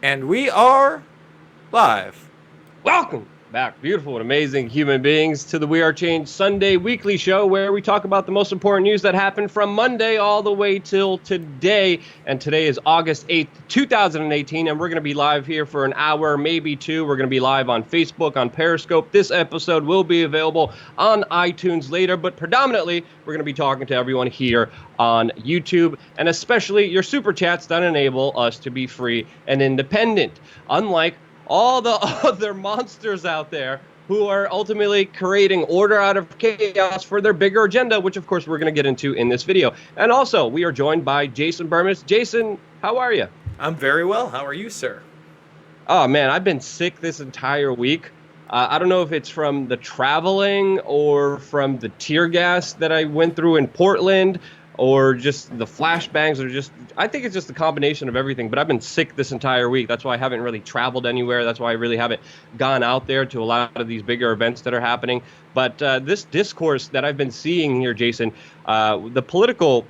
And we are live. Welcome back, beautiful and amazing human beings, to the WeAreChange Sunday weekly show where we talk about the most important news that happened from Monday all the way till today. And today is August 8th, 2018, and we're going to be live here for an hour, maybe two. We're going to be live on Facebook, on Periscope. This episode will be available on iTunes later, but predominantly we're going to be talking to everyone here on YouTube, and especially your super chats that enable us to be free and independent. Unlike all the other monsters out there who are ultimately creating order out of chaos for their bigger agenda, which of course we're going to get into in this video. And also, we are joined by Jason Bermas. Jason, how are you? I'm very well. How are you, sir? Oh man, I've been sick this entire week. I don't know if it's from the traveling or from the tear gas that I went through in Portland, or just the flashbangs, or just, I think it's just a combination of everything. But I've been sick this entire week. That's why I haven't really traveled anywhere. That's why I really haven't gone out there to a lot of these bigger events that are happening. But this discourse that I've been seeing here, Jason, the political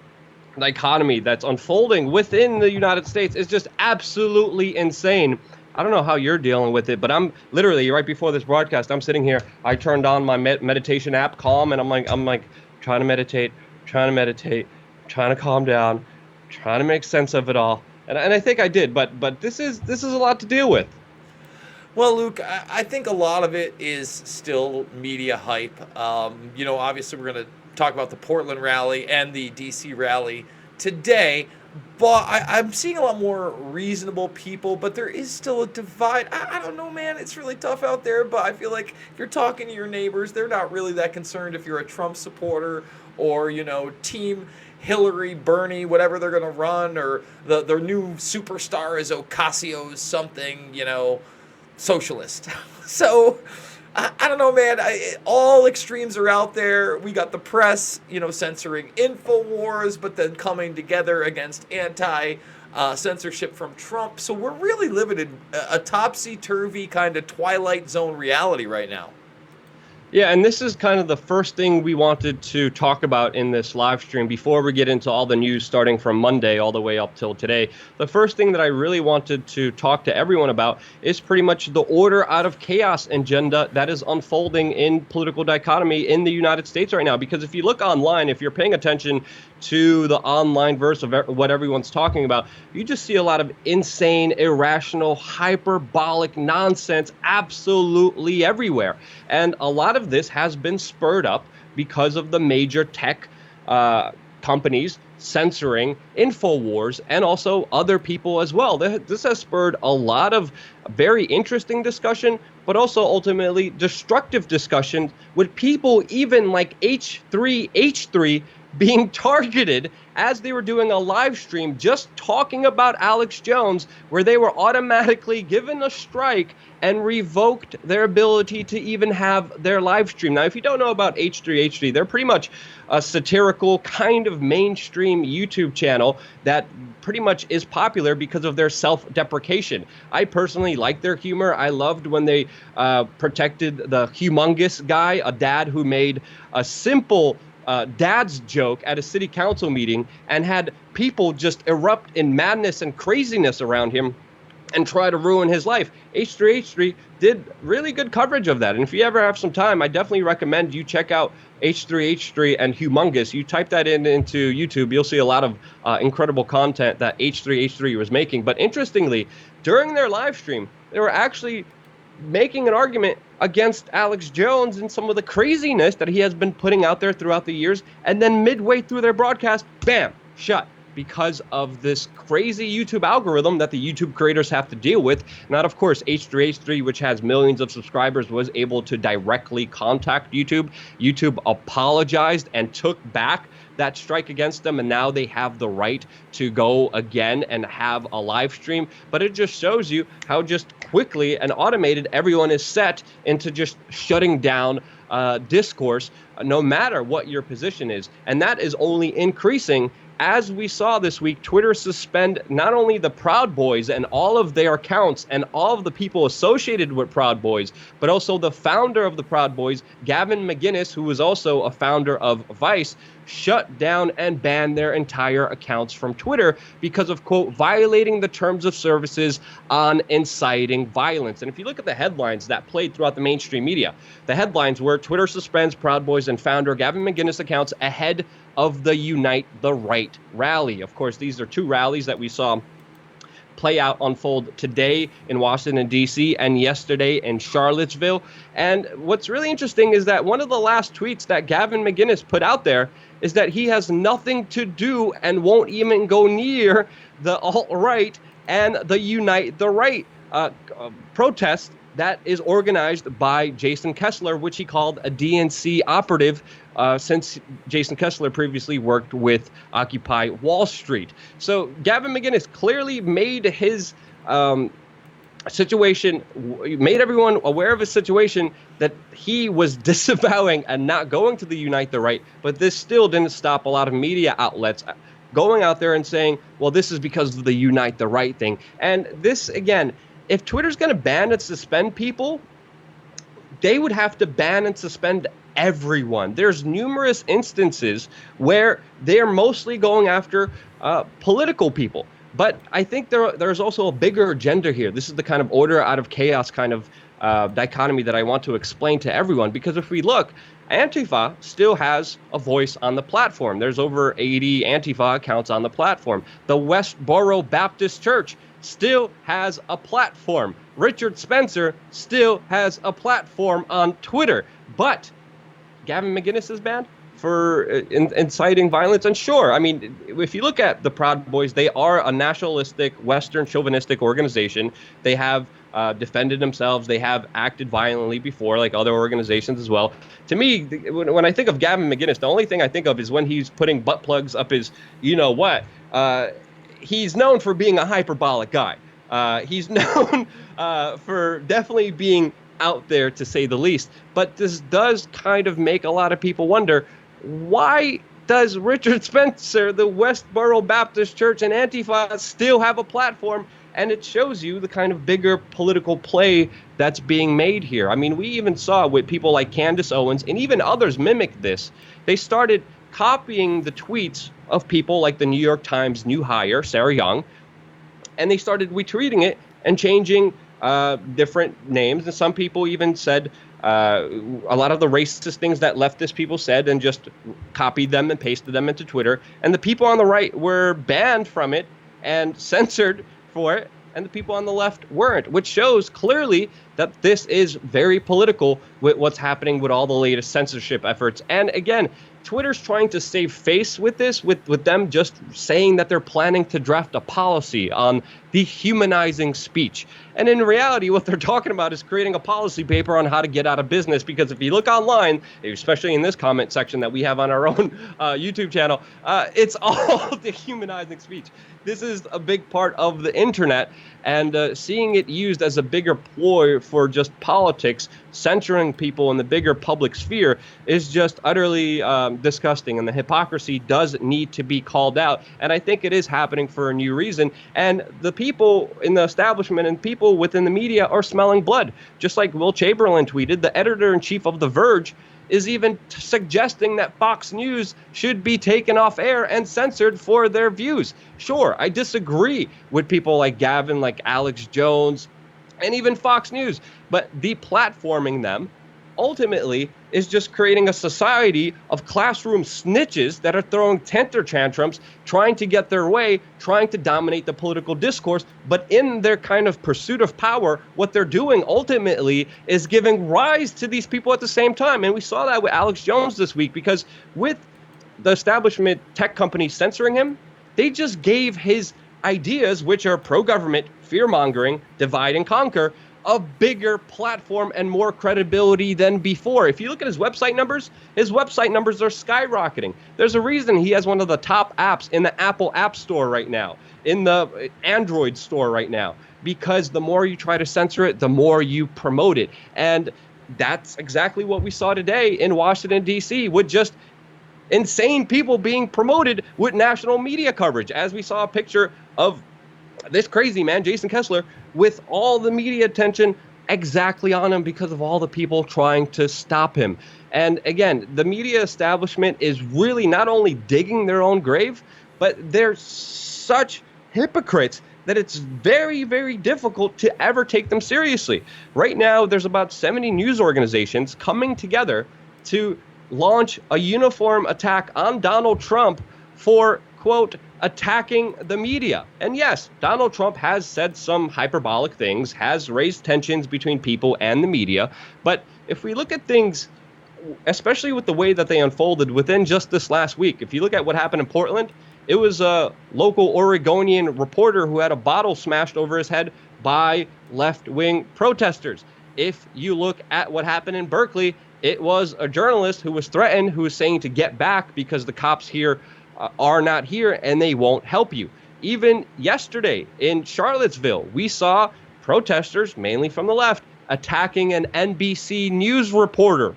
dichotomy that's unfolding within the United States is just absolutely insane. I don't know how you're dealing with it, but I'm literally, right before this broadcast, I'm sitting here, I turned on my meditation app, Calm, and I'm like trying to meditate, trying to calm down, trying to make sense of it all. And I think I did, but this is a lot to deal with. Well, Luke, I think a lot of it is still media hype. Obviously we're going to talk about the Portland rally and the DC rally today, but I'm seeing a lot more reasonable people, but there is still a divide. I don't know, man. It's really tough out there, but I feel like if you're talking to your neighbors, they're not really that concerned if you're a Trump supporter or, Team Hillary, Bernie, whatever they're going to run, or their new superstar is Ocasio something, socialist. So, I don't know, man. All extremes are out there. We got the press, censoring InfoWars, but then coming together against censorship from Trump. So we're really living in a topsy-turvy kind of Twilight Zone reality right now. Yeah, and this is kind of the first thing we wanted to talk about in this live stream before we get into all the news starting from Monday all the way up till today. The first thing that I really wanted to talk to everyone about is pretty much the order out of chaos agenda that is unfolding in political dichotomy in the United States right now. Because if you look online, if you're paying attention to the online verse of what everyone's talking about, you just see a lot of insane, irrational, hyperbolic nonsense absolutely everywhere. And a lot of this has been spurred up because of the major tech companies censoring InfoWars and also other people as well. This has spurred a lot of very interesting discussion, but also ultimately destructive discussion with people even like H3H3 being targeted as they were doing a live stream just talking about Alex Jones, where they were automatically given a strike and revoked their ability to even have their live stream. Now, if you don't know about H3H3, they're pretty much a satirical kind of mainstream YouTube channel that pretty much is popular because of their self-deprecation. I personally like their humor. I loved when they protected the humongous guy, a dad who made a simple dad's joke at a city council meeting and had people just erupt in madness and craziness around him and try to ruin his life. H3H3 did really good coverage of that. And if you ever have some time, I definitely recommend you check out H3H3 and Humongous. You type that into YouTube, you'll see a lot of incredible content that H3H3 was making. But interestingly, during their live stream, they were actually making an argument against Alex Jones and some of the craziness that he has been putting out there throughout the years. And then midway through their broadcast, bam, shut. Because of this crazy YouTube algorithm that the YouTube creators have to deal with. Not, of course, H3H3, which has millions of subscribers, was able to directly contact YouTube. YouTube apologized and took back that strike against them, and now they have the right to go again and have a live stream. But it just shows you how just quickly and automated everyone is set into just shutting down discourse, no matter what your position is. And that is only increasing. As we saw this week, Twitter suspend not only the Proud Boys and all of their accounts and all of the people associated with Proud Boys, but also the founder of the Proud Boys, Gavin McInnes, who was also a founder of Vice, shut down and ban their entire accounts from Twitter because of, quote, violating the terms of services on inciting violence. And if you look at the headlines that played throughout the mainstream media, the headlines were Twitter suspends Proud Boys and founder Gavin McInnes accounts ahead of the Unite the Right rally. Of course, these are two rallies that we saw play out, unfold today in Washington, D.C. and yesterday in Charlottesville. And what's really interesting is that one of the last tweets that Gavin McInnes put out there is that he has nothing to do and won't even go near the alt-right and the Unite the Right protest that is organized by Jason Kessler, which he called a DNC operative, since Jason Kessler previously worked with Occupy Wall Street. So Gavin McInnes clearly made his situation, made everyone aware of his situation, that he was disavowing and not going to the Unite the Right, but this still didn't stop a lot of media outlets going out there and saying, well, this is because of the Unite the Right thing. And this, again, if Twitter's going to ban and suspend people, they would have to ban and suspend everyone. There's numerous instances where they're mostly going after political people. But I think there's also a bigger agenda here. This is the kind of order out of chaos kind of dichotomy that I want to explain to everyone. Because if we look, Antifa still has a voice on the platform. There's over 80 Antifa accounts on the platform. The Westboro Baptist Church still has a platform. Richard Spencer still has a platform on Twitter. But Gavin McInnes is banned for inciting violence. And sure, I mean, if you look at the Proud Boys, they are a nationalistic, Western chauvinistic organization. They have defended themselves. They have acted violently before, like other organizations as well. To me, when I think of Gavin McInnes, the only thing I think of is when he's putting butt plugs up his, you know what. He's known for being a hyperbolic guy. He's known for definitely being out there, to say the least. But this does kind of make a lot of people wonder, why does Richard Spencer, the Westboro Baptist Church, and Antifa still have a platform? And it shows you the kind of bigger political play that's being made here. I mean, we even saw with people like Candace Owens and even others mimic this. They started copying the tweets of people like the New York Times new hire, Sarah Young, and they started retweeting it and changing different names. And some people even said a lot of the racist things that leftist people said and just copied them and pasted them into Twitter. And the people on the right were banned from it and censored for it, and the people on the left weren't, which shows clearly that this is very political with what's happening with all the latest censorship efforts. And again, Twitter's trying to save face with this, with them just saying that they're planning to draft a policy on dehumanizing speech. And in reality, what they're talking about is creating a policy paper on how to get out of business. Because if you look online, especially in this comment section that we have on our own YouTube channel, it's all dehumanizing speech. This is a big part of the internet, and seeing it used as a bigger ploy for just politics, censoring people in the bigger public sphere, is just utterly disgusting. And the hypocrisy does need to be called out. And I think it is happening for a new reason. And the people in the establishment and people within the media are smelling blood. Just like Will Chamberlain tweeted, the editor-in-chief of The Verge is even suggesting that Fox News should be taken off air and censored for their views. Sure, I disagree with people like Gavin, like Alex Jones, and even Fox News, but deplatforming them ultimately is just creating a society of classroom snitches that are throwing temper tantrums, trying to get their way, trying to dominate the political discourse. But in their kind of pursuit of power, what they're doing ultimately is giving rise to these people at the same time. And we saw that with Alex Jones this week, because with the establishment tech company censoring him, they just gave his ideas, which are pro-government, fear-mongering, divide and conquer, a bigger platform and more credibility than before. If you look at his website numbers are skyrocketing. There's a reason he has one of the top apps in the Apple App Store right now, in the Android store right now, because the more you try to censor it, the more you promote it. And that's exactly what we saw today in Washington, D.C., with just insane people being promoted with national media coverage. As we saw a picture of this crazy man, Jason Kessler, with all the media attention exactly on him because of all the people trying to stop him. And again, the media establishment is really not only digging their own grave, but they're such hypocrites that it's very, very difficult to ever take them seriously. Right now, there's about 70 news organizations coming together to launch a uniform attack on Donald Trump for, quote, attacking the media. And yes, Donald Trump has said some hyperbolic things, has raised tensions between people and the media. But if we look at things, especially with the way that they unfolded within just this last week, if you look at what happened in Portland, it was a local Oregonian reporter who had a bottle smashed over his head by left-wing protesters. If you look at what happened in Berkeley, it was a journalist who was threatened, who was saying to get back because the cops here are not here and they won't help you. Even yesterday in Charlottesville, we saw protesters, mainly from the left, attacking an NBC News reporter.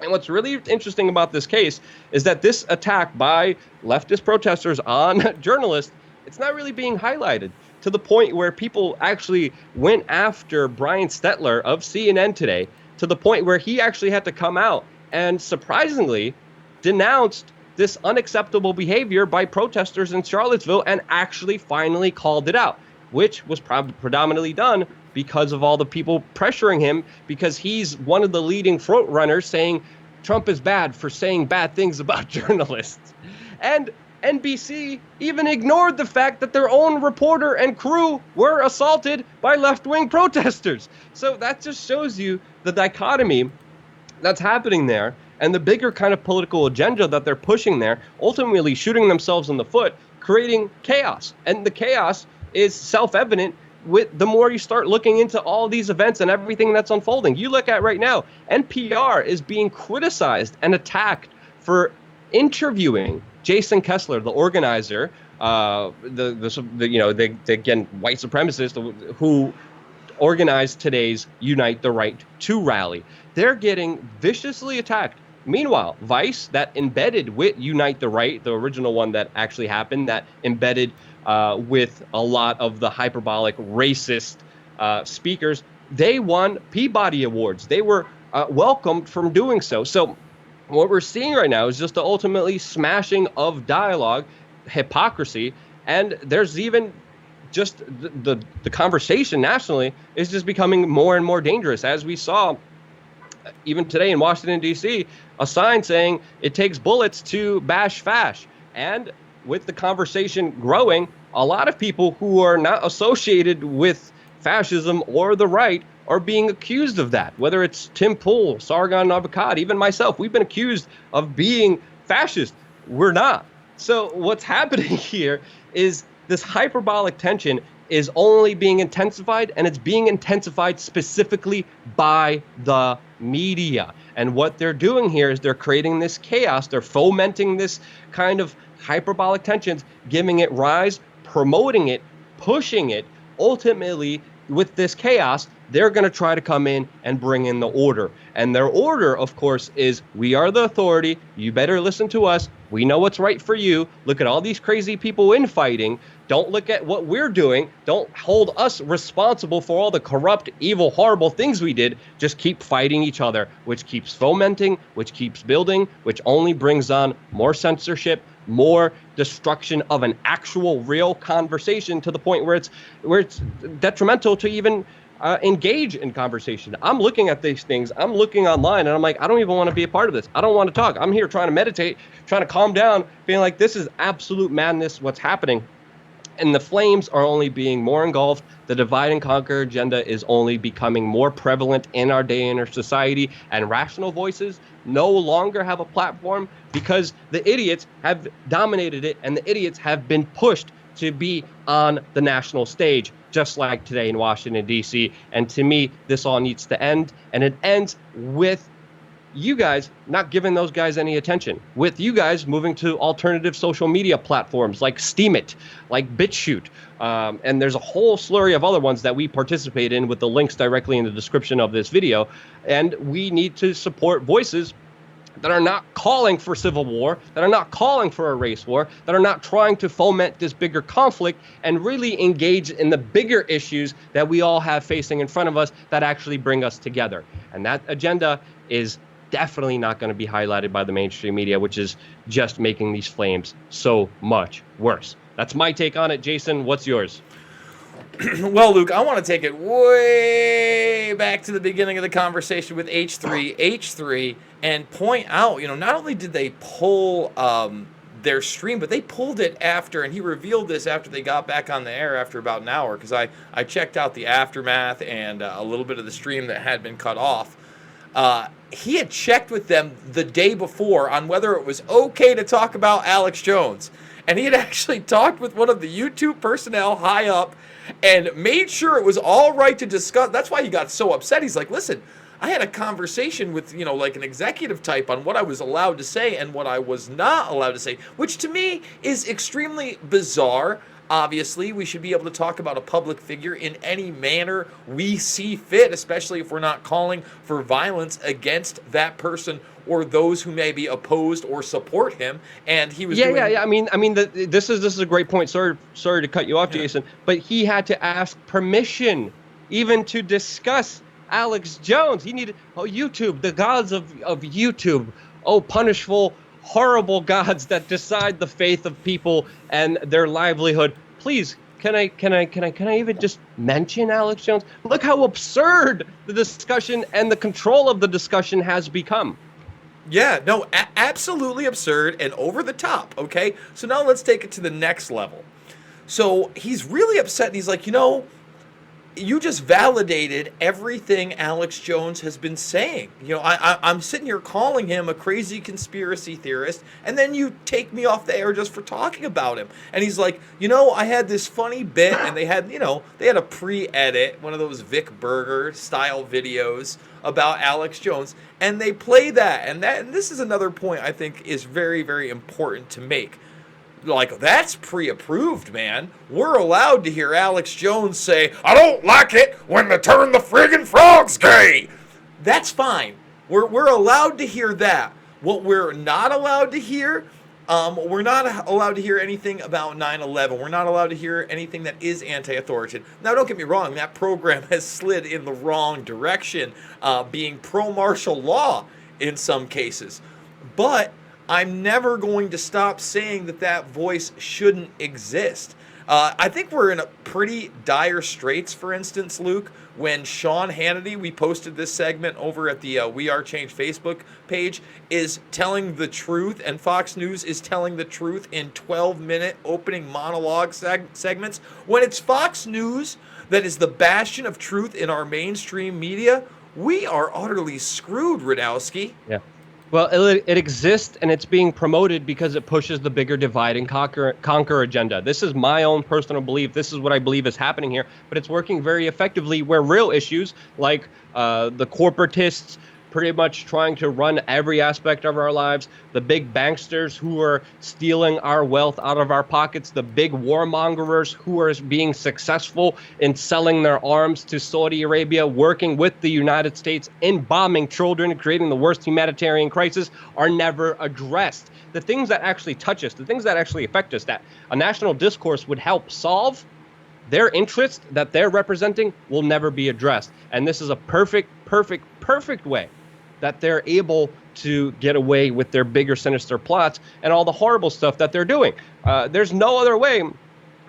And what's really interesting about this case is that this attack by leftist protesters on journalists, it's not really being highlighted to the point where people actually went after Brian Stetler of CNN today, to the point where he actually had to come out and surprisingly denounced this unacceptable behavior by protesters in Charlottesville and actually finally called it out, which was predominantly done because of all the people pressuring him, because he's one of the leading front runners saying Trump is bad for saying bad things about journalists. And NBC even ignored the fact that their own reporter and crew were assaulted by left-wing protesters. So that just shows you the dichotomy that's happening there and the bigger kind of political agenda that they're pushing there, ultimately shooting themselves in the foot, creating chaos. And the chaos is self-evident with the more you start looking into all these events and everything that's unfolding. You look at right now, NPR is being criticized and attacked for interviewing Jason Kessler, the organizer, again, white supremacist who organized today's Unite the Right to rally. They're getting viciously attacked. Meanwhile, Vice, that embedded with Unite the Right, the original one that actually happened, that embedded with a lot of the hyperbolic racist speakers, they won Peabody Awards. They were welcomed from doing so. So what we're seeing right now is just the ultimately smashing of dialogue, hypocrisy, and there's even just the conversation nationally is just becoming more and more dangerous. As we saw even today in Washington, D.C., a sign saying it takes bullets to bash fash. And with the conversation growing, a lot of people who are not associated with fascism or the right are being accused of that. Whether it's Tim Pool, Sargon Navakad, even myself, we've been accused of being fascist. We're not. So what's happening here is this hyperbolic tension is only being intensified, and it's being intensified specifically by the media. And what they're doing here is they're creating this chaos. They're fomenting this kind of hyperbolic tensions, giving it rise, promoting it, pushing it. Ultimately, with this chaos, they're going to try to come in and bring in the order. And their order, of course, is we are the authority. You better listen to us. We know what's right for you. Look at all these crazy people infighting. Don't look at what we're doing. Don't hold us responsible for all the corrupt, evil, horrible things we did. Just keep fighting each other, which keeps fomenting, which keeps building, which only brings on more censorship, more destruction of an actual real conversation, to the point where it's detrimental to even engage in conversation. I'm looking at these things. I'm looking online and I'm like, I don't even want to be a part of this. I don't want to talk. I'm here trying to meditate, trying to calm down, being like, this is absolute madness, what's happening. And the flames are only being more engulfed. The divide and conquer agenda is only becoming more prevalent in our day and our society. And rational voices no longer have a platform because the idiots have dominated it, and the idiots have been pushed to be on the national stage, just like today in Washington, D.C. And to me, this all needs to end. And it ends with you guys not giving those guys any attention, with you guys moving to alternative social media platforms like Steemit, like BitChute, and there's a whole slurry of other ones that we participate in with the links directly in the description of this video. And we need to support voices that are not calling for civil war, that are not calling for a race war, that are not trying to foment this bigger conflict and really engage in the bigger issues that we all have facing in front of us that actually bring us together. And that agenda is definitely not going to be highlighted by the mainstream media, which is just making these flames so much worse. That's my take on it. Jason, what's yours? Well, Luke, I want to take it way back to the beginning of the conversation with H3H3 and point out, not only did they pull their stream, but they pulled it after, and he revealed this after they got back on the air after about an hour, because I checked out the aftermath and a little bit of the stream that had been cut off. He had checked with them the day before on whether it was okay to talk about Alex Jones. And he had actually talked with one of the YouTube personnel high up and made sure it was all right to discuss. That's why he got so upset. He's like, listen, I had a conversation with, like an executive type on what I was allowed to say and what I was not allowed to say, which to me is extremely bizarre. Obviously, we should be able to talk about a public figure in any manner we see fit, especially if we're not calling for violence against that person or those who may be opposed or support him. And he was yeah. This is a great point. Sorry to cut you off, Jason, but he had to ask permission even to discuss Alex Jones. He needed YouTube, the gods of YouTube. Punishful, horrible gods that decide the faith of people and their livelihood. Please, can I even just mention Alex Jones? Look how absurd the discussion and the control of the discussion has become. Yeah, no, absolutely absurd and over the top, okay? So now let's take it to the next level. So he's really upset, and he's like, you just validated everything Alex Jones has been saying. I'm sitting here calling him a crazy conspiracy theorist, and then you take me off the air just for talking about him. And he's like, I had this funny bit, and they had a pre-edit, one of those Vic Berger style videos about Alex Jones, and they play that. And this is another point I think is very, very important to make. Like, that's pre-approved, man. We're allowed to hear Alex Jones say, I don't like it when they turn the friggin' frogs gay. That's fine. We're allowed to hear that. What we're not allowed to hear, we're not allowed to hear anything about 9/11. We're not allowed to hear anything that is anti-authoritarian. Now, don't get me wrong. That program has slid in the wrong direction, being pro-martial law in some cases. But I'm never going to stop saying that voice shouldn't exist. I think we're in a pretty dire straits, for instance, Luke, when Sean Hannity, we posted this segment over at the WeAreChange Facebook page, is telling the truth, and Fox News is telling the truth in 12-minute opening monologue segments. When it's Fox News that is the bastion of truth in our mainstream media, we are utterly screwed, Rudkowski. Yeah. Well, it exists, and it's being promoted because it pushes the bigger divide and conquer agenda. This is my own personal belief. This is what I believe is happening here, but it's working very effectively where real issues like the corporatists pretty much trying to run every aspect of our lives, the big banksters who are stealing our wealth out of our pockets, the big warmongers who are being successful in selling their arms to Saudi Arabia, working with the United States in bombing children and creating the worst humanitarian crisis are never addressed. The things that actually touch us, the things that actually affect us, that a national discourse would help solve, their interest that they're representing will never be addressed. And this is a perfect way that they're able to get away with their bigger, sinister plots and all the horrible stuff that they're doing. There's no other way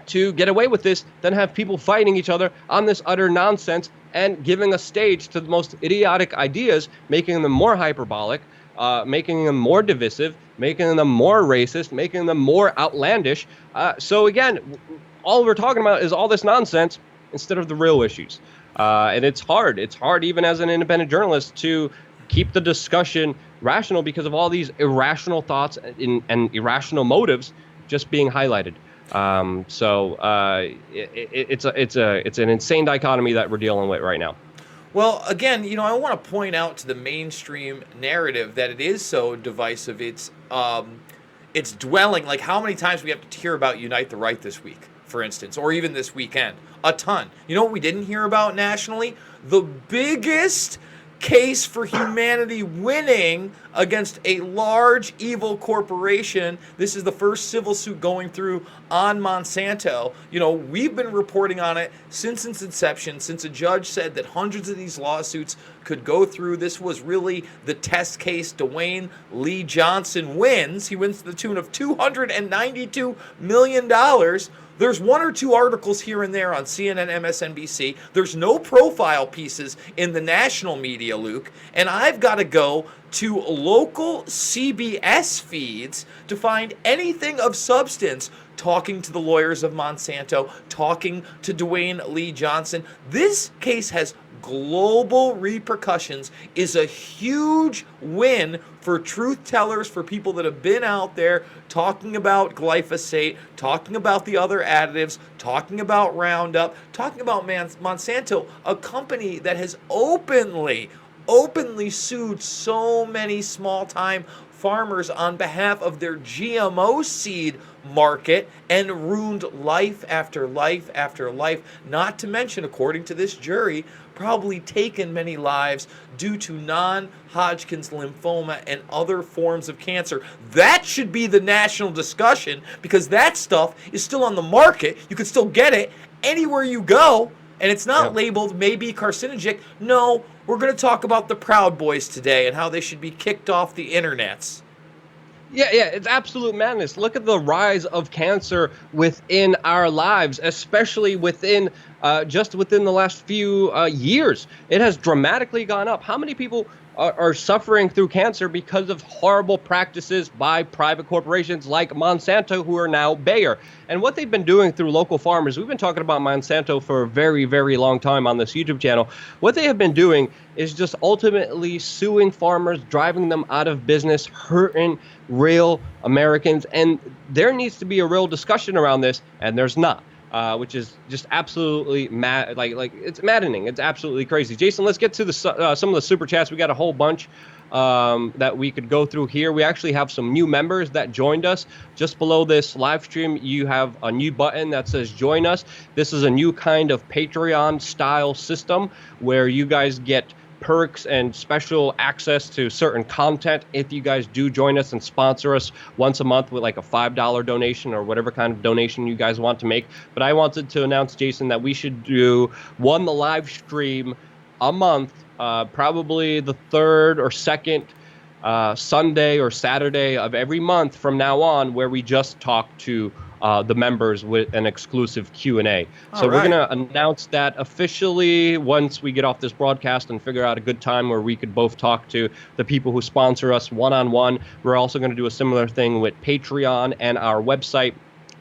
to get away with this than have people fighting each other on this utter nonsense and giving a stage to the most idiotic ideas, making them more hyperbolic, making them more divisive, making them more racist, making them more outlandish. So again, all we're talking about is all this nonsense instead of the real issues. And it's hard. It's hard even as an independent journalist to keep the discussion rational because of all these irrational thoughts and irrational motives just being highlighted. It's an insane dichotomy that we're dealing with right now. Well, again, I want to point out to the mainstream narrative that it is so divisive. It's dwelling, like how many times we have to hear about Unite the Right this week, for instance, or even this weekend. A ton. You know what we didn't hear about nationally? The biggest case for humanity winning against a large evil corporation. This is the first civil suit going through on Monsanto. You know, we've been reporting on it since its inception, since a judge said that hundreds of these lawsuits could go through. This was really the test case. Dwayne Lee Johnson wins. He wins to the tune of $292 million. There's one or two articles here and there on CNN, MSNBC. There's no profile pieces in the national media, Luke. And I've got to go to local CBS feeds to find anything of substance talking to the lawyers of Monsanto, talking to Dwayne Lee Johnson. This case has global repercussions, is a huge win for truth tellers, for people that have been out there talking about glyphosate, talking about the other additives, talking about Roundup, talking about Monsanto, a company that has openly sued so many small-time farmers on behalf of their GMO seed market and ruined life after life after life, not to mention, according to this jury, probably taken many lives due to non-Hodgkin's lymphoma and other forms of cancer. That should be the national discussion, because that stuff is still on the market. You can still get it anywhere you go, and it's not labeled maybe carcinogenic. No, we're going to talk about the Proud Boys today and how they should be kicked off the internets. Yeah, it's absolute madness. Look at the rise of cancer within our lives, especially within just within the last few years. It has dramatically gone up. How many people are suffering through cancer because of horrible practices by private corporations like Monsanto, who are now Bayer? And what they've been doing through local farmers, we've been talking about Monsanto for a very, very long time on this YouTube channel. What they have been doing is just ultimately suing farmers, driving them out of business, hurting real Americans. And there needs to be a real discussion around this, and there's not. Which is just absolutely mad. Like it's maddening. It's absolutely crazy. Jason, let's get to the some of the super chats. We got a whole bunch that we could go through here. We actually have some new members that joined us. Just below this live stream, you have a new button that says join us. This is a new kind of Patreon style system where you guys get perks and special access to certain content if you guys do join us and sponsor us once a month with like a $5 donation or whatever kind of donation you guys want to make. But I wanted to announce, Jason, that we should do the live stream a month, probably the third or second Sunday or Saturday of every month from now on, where we just talk to the members with an exclusive Q&A. So we're going to announce that officially once we get off this broadcast and figure out a good time where we could both talk to the people who sponsor us one-on-one. We're also going to do a similar thing with Patreon and our website.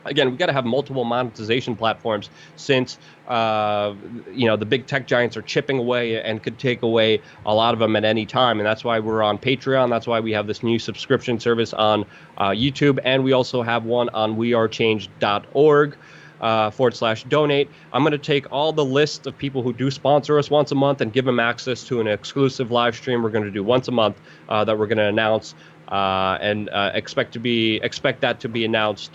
Again, we've got to have multiple monetization platforms since, the big tech giants are chipping away and could take away a lot of them at any time. And that's why we're on Patreon. That's why we have this new subscription service on YouTube. And we also have one on WeAreChange.org /donate. I'm going to take all the list of people who do sponsor us once a month and give them access to an exclusive live stream we're going to do once a month that we're going to announce and expect that to be announced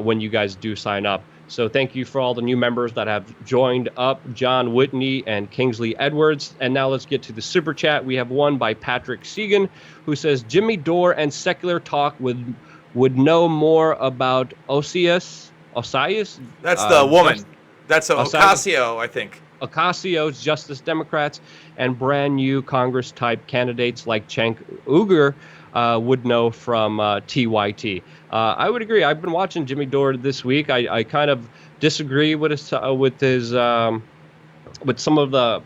when you guys do sign up. So thank you for all the new members that have joined up, John Whitney and Kingsley Edwards. And now let's get to the super chat. We have one by Patrick Segan, who says, Jimmy Dore and Secular Talk would know more about Osiris? That's the woman. That's Ocasio, I think. Ocasio's Justice Democrats and brand new Congress type candidates like Cenk Uygur would know from TYT. I would agree. I've been watching Jimmy Dore this week. I kind of disagree with some of the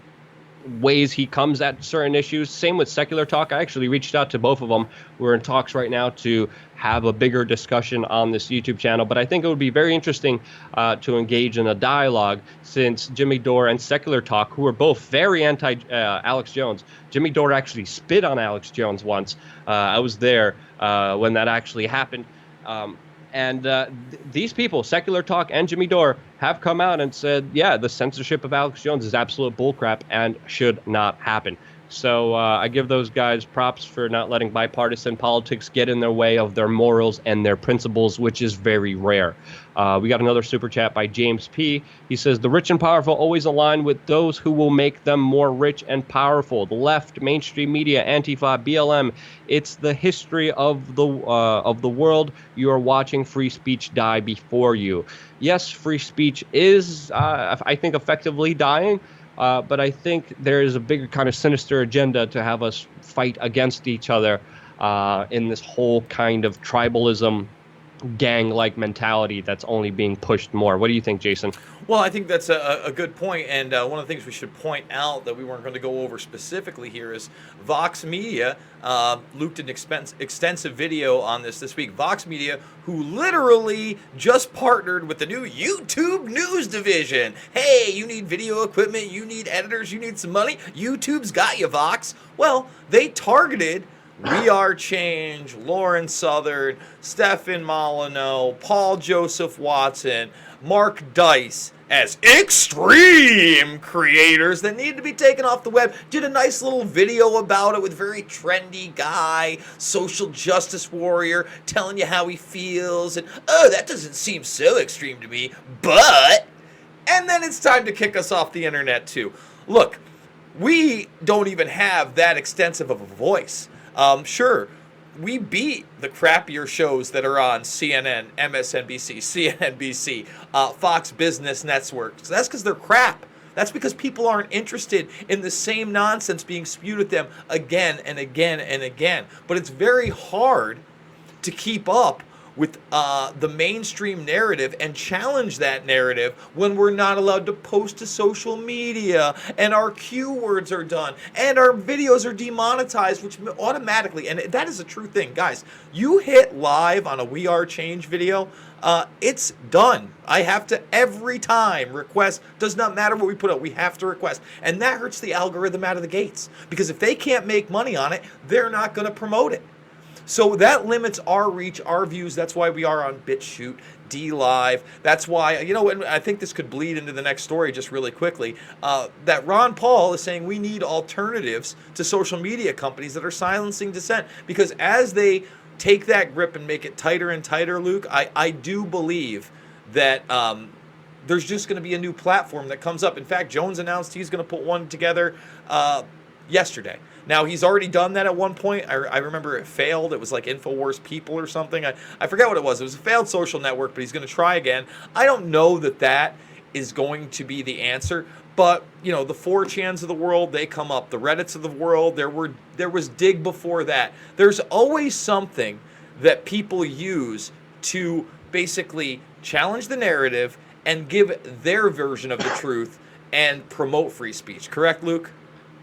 ways he comes at certain issues. Same with Secular Talk. I actually reached out to both of them. We're in talks right now to have a bigger discussion on this YouTube channel. But I think it would be very interesting to engage in a dialogue, since Jimmy Dore and Secular Talk, who are both very anti Alex Jones. Jimmy Dore actually spit on Alex Jones once. I was there when that actually happened. These people, Secular Talk and Jimmy Dore, have come out and said, yeah, the censorship of Alex Jones is absolute bullcrap and should not happen. So I give those guys props for not letting bipartisan politics get in their way of their morals and their principles, which is very rare. We got another super chat by James P. He says, the rich and powerful always align with those who will make them more rich and powerful. The left, mainstream media, Antifa, BLM. It's the history of the world. You are watching free speech die before you. Yes, free speech is, I think, effectively dying. But I think there is a bigger kind of sinister agenda to have us fight against each other in this whole kind of tribalism, gang-like mentality that's only being pushed more. What do you think, Jason? Well, I think that's a good point, and one of the things we should point out that we weren't going to go over specifically here is Vox Media leaked an extensive video on this week. Vox Media, who literally just partnered with the new YouTube news division. Hey, you need video equipment, you need editors, you need some money. YouTube's got you, Vox. Well, they targeted WeAreChange, Lauren Southern, Stefan Molyneux, Paul Joseph Watson, Mark Dice as extreme creators that need to be taken off the web. Did a nice little video about it with a very trendy guy, social justice warrior, telling you how he feels. And, oh, that doesn't seem so extreme to me, but... And then it's time to kick us off the internet, too. Look, we don't even have that extensive of a voice. Sure, we beat the crappier shows that are on CNN, MSNBC, CNBC, Fox Business Network. So that's because they're crap. That's because people aren't interested in the same nonsense being spewed at them again and again and again. But it's very hard to keep up with the mainstream narrative and challenge that narrative when we're not allowed to post to social media and our Q words are done and our videos are demonetized, which automatically, and that is a true thing, guys, you hit live on a WeAreChange video, it's done. I have to every time request, does not matter what we put out, we have to request. And that hurts the algorithm out of the gates, because if they can't make money on it, they're not going to promote it. So that limits our reach, our views. That's why we are on BitChute, DLive. That's why, and I think this could bleed into the next story just really quickly, that Ron Paul is saying we need alternatives to social media companies that are silencing dissent. Because as they take that grip and make it tighter and tighter, Luke, I do believe that there's just going to be a new platform that comes up. In fact, Jones announced he's going to put one together yesterday. Now, he's already done that at one point. I remember it failed. It was like InfoWars People or something. I forget what it was. It was a failed social network, but he's going to try again. I don't know that is going to be the answer. But, the 4chans of the world, they come up. The Reddits of the world, there was Dig before that. There's always something that people use to basically challenge the narrative and give their version of the truth and promote free speech. Correct, Luke?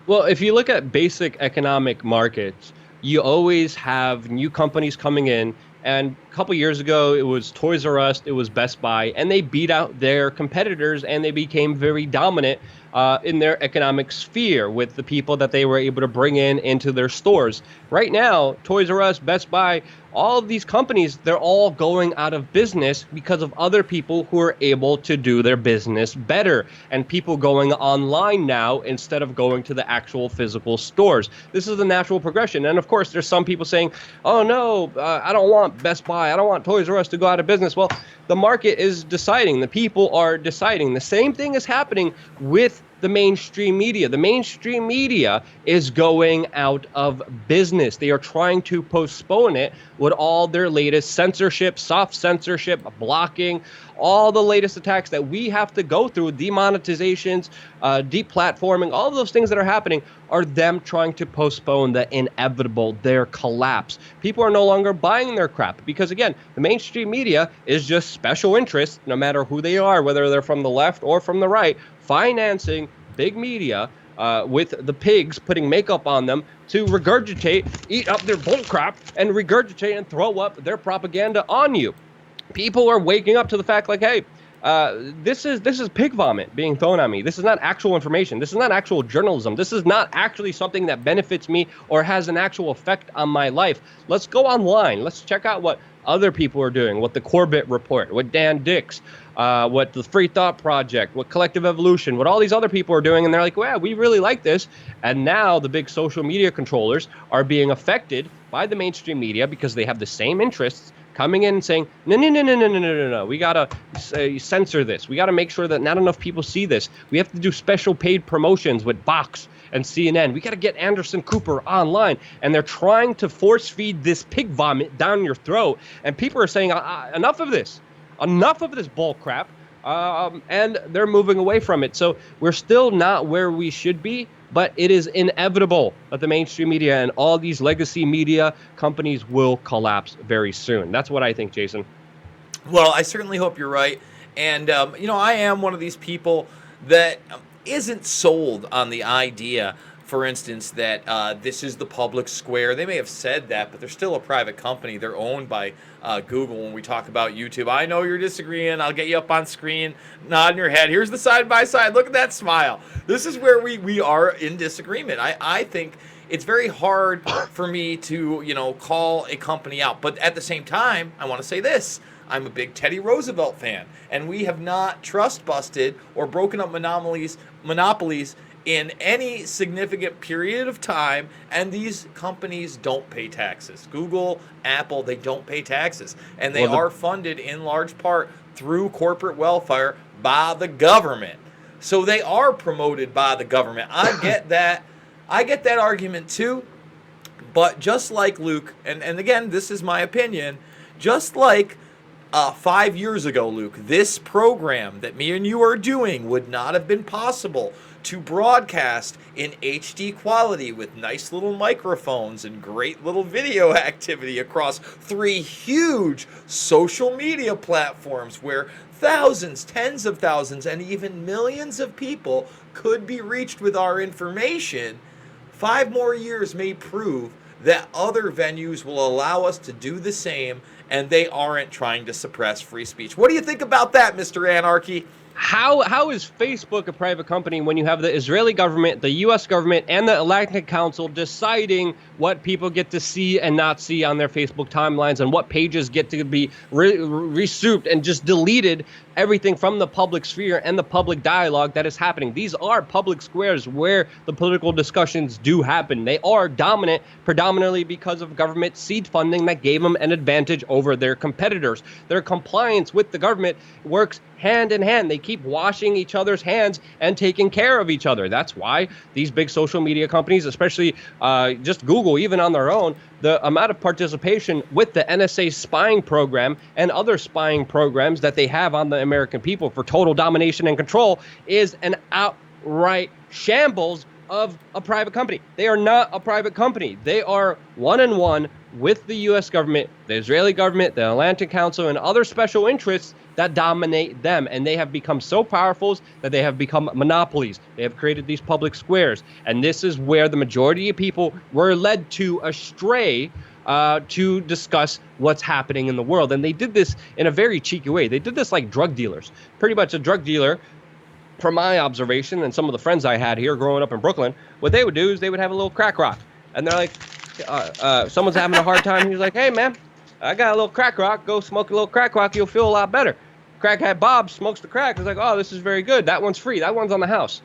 Well, if you look at basic economic markets, you always have new companies coming in. And a couple years ago, it was Toys R Us, it was Best Buy, and they beat out their competitors and they became very dominant in their economic sphere with the people that they were able to bring into their stores. Right now, Toys R Us, Best Buy, all of these companies, they're all going out of business because of other people who are able to do their business better, and people going online now instead of going to the actual physical stores. This is the natural progression. And of course, there's some people saying, oh no, I don't want Best Buy, I don't want Toys R Us to go out of business. Well, the market is deciding, the people are deciding. The same thing is happening with the mainstream media. The mainstream media is going out of business. They are trying to postpone it with all their latest censorship, soft censorship, blocking, all the latest attacks that we have to go through, demonetizations, deplatforming, all of those things that are happening are them trying to postpone the inevitable, their collapse. People are no longer buying their crap because, again, the mainstream media is just special interests, no matter who they are, whether they're from the left or from the right, financing big media with the pigs putting makeup on them to regurgitate, eat up their bull crap, and regurgitate and throw up their propaganda on you. People are waking up to the fact like, hey, this is pig vomit being thrown at me. This is not actual information. This is not actual journalism. This is not actually something that benefits me or has an actual effect on my life. Let's go online. Let's check out what other people are doing, what the Corbett Report, what Dan Dix, what the Free Thought Project, what Collective Evolution, what all these other people are doing. And they're like, well, we really like this. And now the big social media controllers are being affected by the mainstream media because they have the same interests, coming in and saying, no, we got to censor this. We got to make sure that not enough people see this. We have to do special paid promotions with Vox and CNN. We got to get Anderson Cooper online. And they're trying to force feed this pig vomit down your throat. And people are saying, enough of this. Enough of this bull crap. And they're moving away from it. So we're still not where we should be. But it is inevitable that the mainstream media and all these legacy media companies will collapse very soon. That's what I think, Jason. Well, I certainly hope you're right. And, I am one of these people that isn't sold on the idea, for instance, that this is the public square. They may have said that, but they're still a private company. They're owned by Google when we talk about YouTube. I know you're disagreeing. I'll get you up on screen, nodding your head. Here's the side-by-side. Look at that smile. This is where we are in disagreement. I think it's very hard for me to, call a company out. But at the same time, I want to say this. I'm a big Teddy Roosevelt fan, and we have not trust busted or broken up monopolies in any significant period of time, and these companies don't pay taxes. Google, Apple, they don't pay taxes, and they are funded in large part through corporate welfare by the government. So they are promoted by the government. I get that. I get that argument too. But just like Luke, and again, this is my opinion, just like 5 years ago, Luke, this program that me and you are doing would not have been possible to broadcast in HD quality with nice little microphones and great little video activity across 3 huge social media platforms where thousands, tens of thousands, and even millions of people could be reached with our information. 5 more years may prove that other venues will allow us to do the same, and they aren't trying to suppress free speech. What do you think about that, Mr. Anarchy? How is Facebook a private company when you have the Israeli government, the U.S. government, and the Atlantic Council deciding what people get to see and not see on their Facebook timelines and what pages get to be resumed and just deleted, everything from the public sphere and the public dialogue that is happening? These are public squares where the political discussions do happen. They are dominant predominantly because of government seed funding that gave them an advantage over their competitors. Their compliance with the government works hand in hand. They keep washing each other's hands and taking care of each other. That's why these big social media companies, especially just Google, even on their own, the amount of participation with the NSA spying program and other spying programs that they have on the American people for total domination and control is an outright shambles of a private company. They are not a private company. They are one-on-one with the U.S. government, the Israeli government, the Atlantic Council, and other special interests that dominate them. And they have become so powerful that they have become monopolies. They have created these public squares. And this is where the majority of people were led to astray to discuss what's happening in the world. And they did this in a very cheeky way. They did this like drug dealers. Pretty much a drug dealer, from my observation and some of the friends I had here growing up in Brooklyn, what they would do is they would have a little crack rock. And they're like, someone's having a hard time. He's like, hey, man, I got a little crack rock. Go smoke a little crack rock. You'll feel a lot better. Crackhead Bob smokes the crack. He's like, oh, this is very good. That one's free. That one's on the house.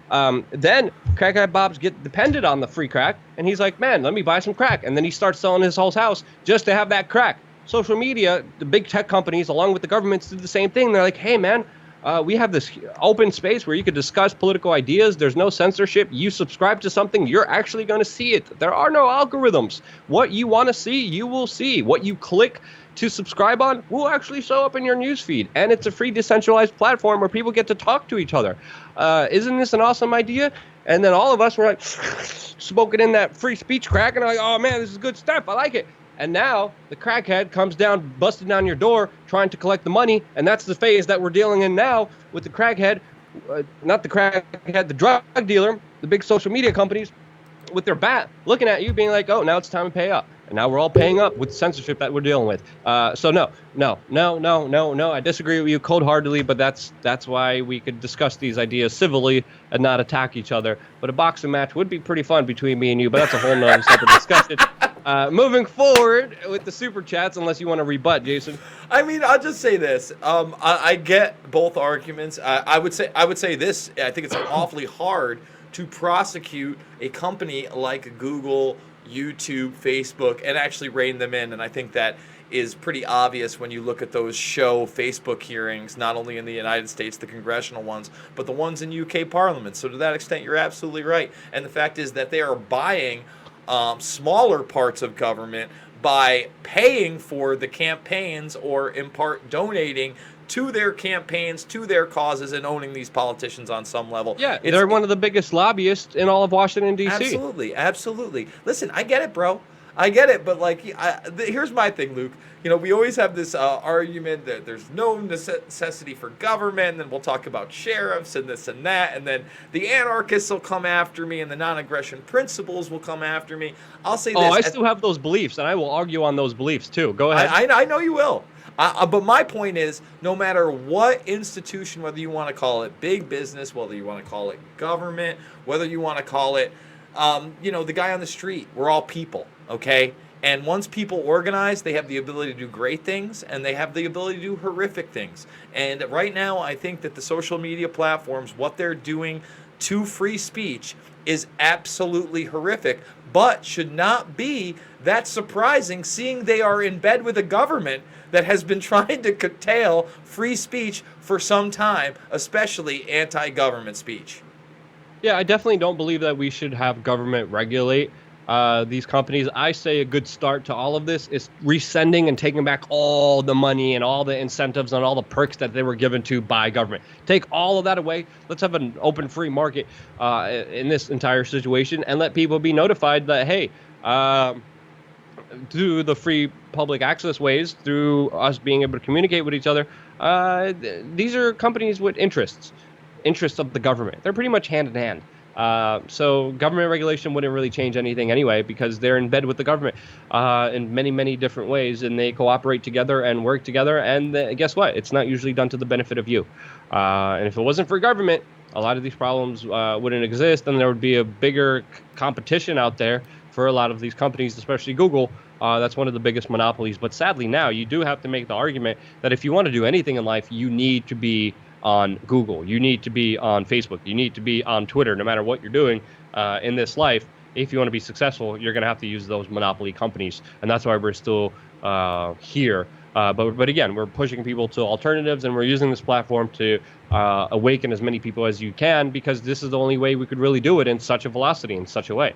Then Crackhead Bob's get dependent on the free crack. And he's like, man, let me buy some crack. And then he starts selling his whole house just to have that crack. Social media, the big tech companies, along with the governments, did the same thing. They're like, hey, man, we have this open space where you could discuss political ideas. There's no censorship. You subscribe to something, you're actually going to see it. There are no algorithms. What you want to see, you will see. What you click to subscribe on will actually show up in your newsfeed. And it's a free decentralized platform where people get to talk to each other. Isn't this an awesome idea? And then all of us were like smoking in that free speech crack and like, oh man, this is good stuff. I like it. And now the crackhead comes down, busting down your door, trying to collect the money. And that's the phase that we're dealing in now with the crackhead, not the crackhead, the drug dealer, the big social media companies with their bat looking at you being like, oh, now it's time to pay up. And now we're all paying up with censorship that we're dealing with. So no. I disagree with you cold-heartedly, but that's why we could discuss these ideas civilly and not attack each other. But a boxing match would be pretty fun between me and you, but that's a whole nother separate discussion. Moving forward with the super chats, unless you want to rebut, Jason. I mean, I'll just say this. I get both arguments. I would say this. I think it's awfully hard to prosecute a company like Google, YouTube, Facebook, and actually rein them in. And I think that is pretty obvious when you look at those show Facebook hearings, not only in the United States, the congressional ones, but the ones in UK Parliament. So to that extent, you're absolutely right. And the fact is that they are buying smaller parts of government by paying for the campaigns, or in part donating to their campaigns, to their causes, and owning these politicians on some level. Yeah, they're one of the biggest lobbyists in all of Washington, D.C. Absolutely, absolutely. Listen, I get it, bro. I get it, but like, here's my thing, Luke. You know, we always have this argument that there's no necessity for government, and then we'll talk about sheriffs and this and that, and then the anarchists will come after me, and the non-aggression principles will come after me. I'll say this. Oh, I still have those beliefs, and I will argue on those beliefs too. Go ahead. I know you will. But my point is, no matter what institution, whether you want to call it big business, whether you want to call it government, whether you want to call it, the guy on the street, we're all people, okay? And once people organize, they have the ability to do great things, and they have the ability to do horrific things. And right now, I think that the social media platforms, what they're doing to free speech is absolutely horrific, but should not be that surprising, seeing they are in bed with a government that has been trying to curtail free speech for some time, especially anti-government speech. Yeah, I definitely don't believe that we should have government regulate these companies. I say a good start to all of this is resending and taking back all the money and all the incentives and all the perks that they were given to by government. Take all of that away. Let's have an open, free market in this entire situation, and let people be notified that, hey, through the free public access ways, through us being able to communicate with each other, these are companies with interests of the government. They're pretty much hand in hand. So government regulation wouldn't really change anything anyway, because they're in bed with the government in many, many different ways, and they cooperate together and work together. And guess what? It's not usually done to the benefit of you. And if it wasn't for government, a lot of these problems wouldn't exist, and there would be a bigger competition out there for a lot of these companies, especially Google. That's one of the biggest monopolies. But sadly, now you do have to make the argument that if you want to do anything in life, you need to be on Google, you need to be on Facebook, you need to be on Twitter. No matter what you're doing in this life, if you want to be successful, you're going to have to use those monopoly companies, and that's why we're still here. But again, we're pushing people to alternatives, and we're using this platform to awaken as many people as you can, because this is the only way we could really do it in such a velocity, in such a way.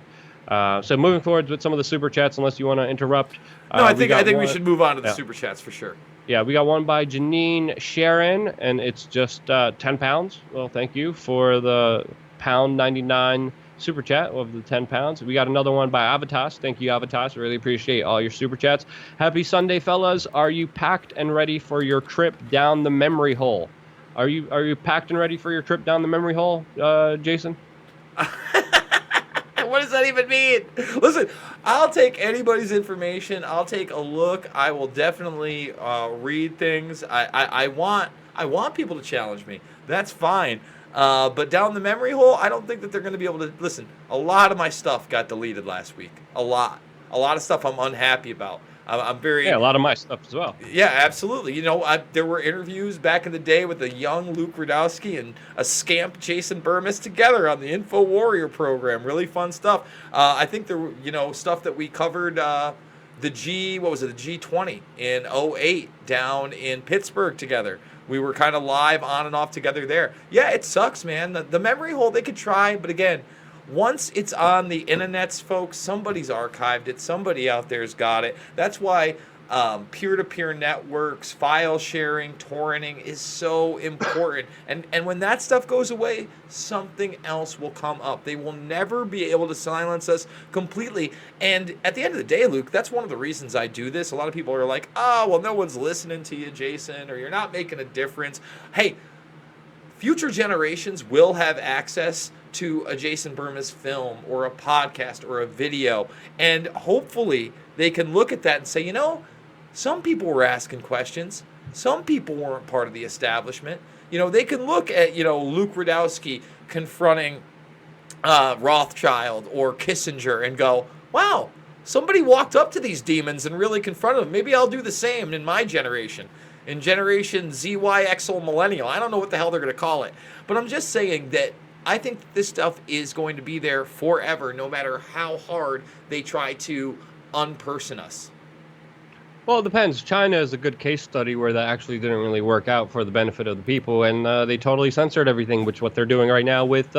So moving forward with some of the super chats, unless you want to interrupt. No, I think we should move on to the super chats for sure. Yeah, we got one by Janine Sharon, and it's just 10 pounds. Well, thank you for the £1.99 super chat of the 10 pounds. We got another one by Avitas. Thank you, Avitas. Really appreciate all your super chats. Happy Sunday, fellas. Are you packed and ready for your trip down the memory hole? Are you packed and ready for your trip down the memory hole, Jason? What does that even mean? Listen, I'll take anybody's information. I'll take a look. I will definitely read things. I want people to challenge me. That's fine. But down the memory hole, I don't think that they're going to be able to. Listen, a lot of my stuff got deleted last week. A lot of stuff I'm unhappy about. I'm very... Yeah, a lot of my stuff as well. Yeah, absolutely. You know, there were interviews back in the day with a young Luke Rudkowski and a scamp Jason Bermas together on the Info Warrior program. Really fun stuff. I think there were, stuff that we covered, the G20 in 2008 down in Pittsburgh together. We were kind of live on and off together there. Yeah, it sucks, man. The memory hole, they could try, but again, once it's on the internets, folks, somebody's archived it. Somebody out there's got it. That's why peer-to-peer networks, file sharing, torrenting is so important. And when that stuff goes away, something else will come up. They will never be able to silence us completely. And at the end of the day, Luke, that's one of the reasons I do this. A lot of people are like, oh, well, no one's listening to you, Jason, or you're not making a difference. Hey, future generations will have access to a Jason Bermas film or a podcast or a video, and hopefully they can look at that and say, some people were asking questions. Some people weren't part of the establishment. They can look at, Luke Rudkowski confronting Rothschild or Kissinger and go, wow, somebody walked up to these demons and really confronted them. Maybe I'll do the same in my generation, in generation ZYXL millennial. I don't know what the hell they're going to call it. But I'm just saying that I think this stuff is going to be there forever, no matter how hard they try to unperson us. Well, it depends. China is a good case study where that actually didn't really work out for the benefit of the people, and they totally censored everything, which what they're doing right now with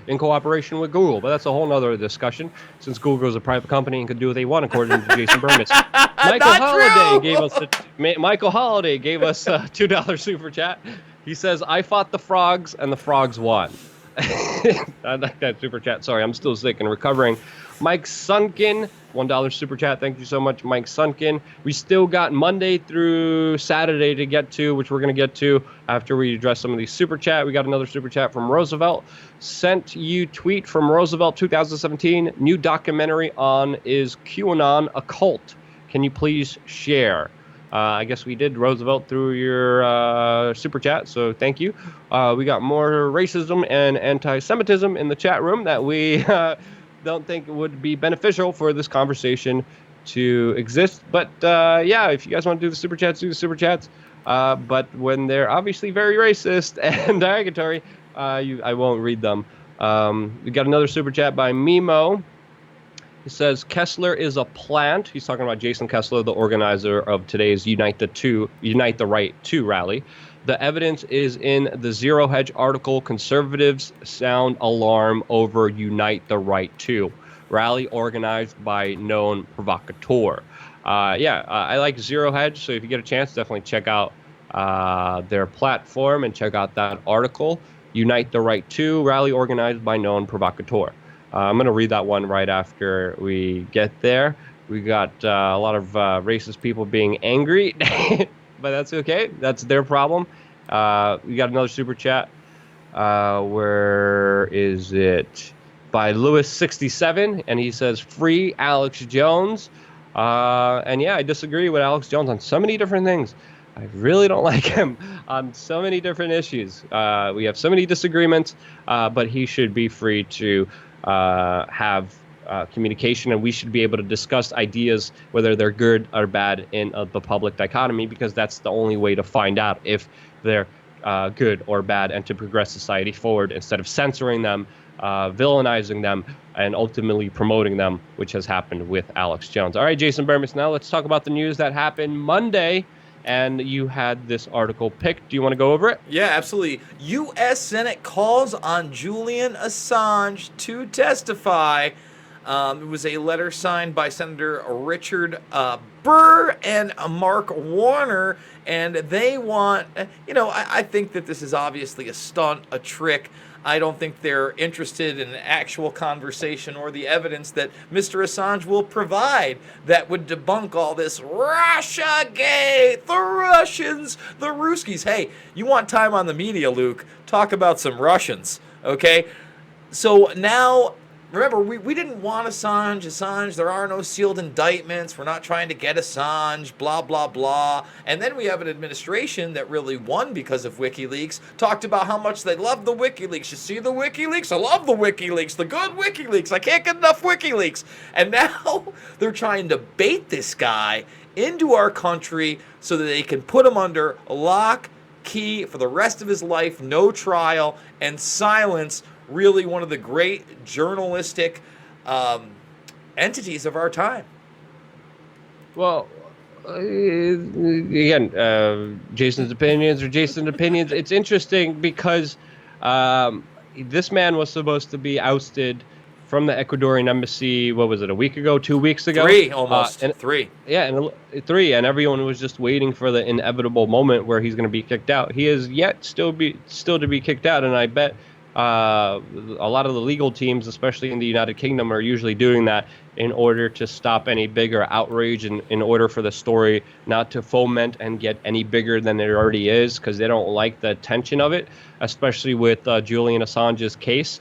in cooperation with Google. But that's a whole other discussion, since Google is a private company and can do what they want, according to Jason Bermas. Michael Holiday gave us a $2 super chat. He says, "I fought the frogs, and the frogs won." I like that super chat. Sorry, I'm still sick and recovering. Mike Sunkin, $1 super chat. Thank you so much, Mike Sunkin. We still got Monday through Saturday to get to, which we're going to get to after we address some of these super chat. We got another super chat from Roosevelt. Sent you tweet from Roosevelt 2017. New documentary on is QAnon a cult? Can you please share? I guess we did, Roosevelt, through your super chat, so thank you. We got more racism and anti-Semitism in the chat room that we don't think would be beneficial for this conversation to exist. But yeah, if you guys want to do the super chats, do the super chats. But when they're obviously very racist and derogatory, I won't read them. We got another super chat by Mimo. He says, Kessler is a plant. He's talking about Jason Kessler, the organizer of today's Unite the Right 2 rally. The evidence is in the Zero Hedge article, Conservatives Sound Alarm Over Unite the Right 2 rally organized by known provocateur. I like Zero Hedge, so if you get a chance, definitely check out their platform and check out that article, Unite the Right 2 rally organized by known provocateur. I'm going to read that one right after we get there. We got a lot of racist people being angry, but that's okay. That's their problem. We got another super chat. Where is it? By Lewis67, and he says, free Alex Jones. And yeah, I disagree with Alex Jones on so many different things. I really don't like him on so many different issues. We have so many disagreements, but he should be free to have communication, and we should be able to discuss ideas, whether they're good or bad, in the public dichotomy, because that's the only way to find out if they're good or bad, and to progress society forward instead of censoring them, villainizing them, and ultimately promoting them, which has happened with Alex Jones. All right, Jason Bermas, now let's talk about the news that happened Monday. And you had this article picked. Do you want to go over it? Yeah, absolutely. U.S. Senate calls on Julian Assange to testify. It was a letter signed by Senator Richard Burr and Mark Warner, and they want, I think that this is obviously a stunt, a trick. I don't think they're interested in an actual conversation or the evidence that Mr. Assange will provide that would debunk all this Russiagate, the Russians, the Ruskies. Hey, you want time on the media, Luke? Talk about some Russians, okay? So now, remember, we didn't want Assange, there are no sealed indictments, we're not trying to get Assange, blah, blah, blah. And then we have an administration that really won because of WikiLeaks, talked about how much they love the WikiLeaks. You see the WikiLeaks? I love the WikiLeaks, the good WikiLeaks. I can't get enough WikiLeaks. And now they're trying to bait this guy into our country so that they can put him under lock, key for the rest of his life, no trial, and silence really one of the great journalistic entities of our time. Well, again, Jason's opinions are Jason's opinions. It's interesting because this man was supposed to be ousted from the Ecuadorian embassy, what was it, a week ago, 2 weeks ago? Three. Yeah, and 3, and everyone was just waiting for the inevitable moment where he's going to be kicked out. He is yet still to be kicked out, and I bet a lot of the legal teams, especially in the United Kingdom, are usually doing that in order to stop any bigger outrage and in order for the story not to foment and get any bigger than it already is, because they don't like the tension of it, especially with Julian Assange's case.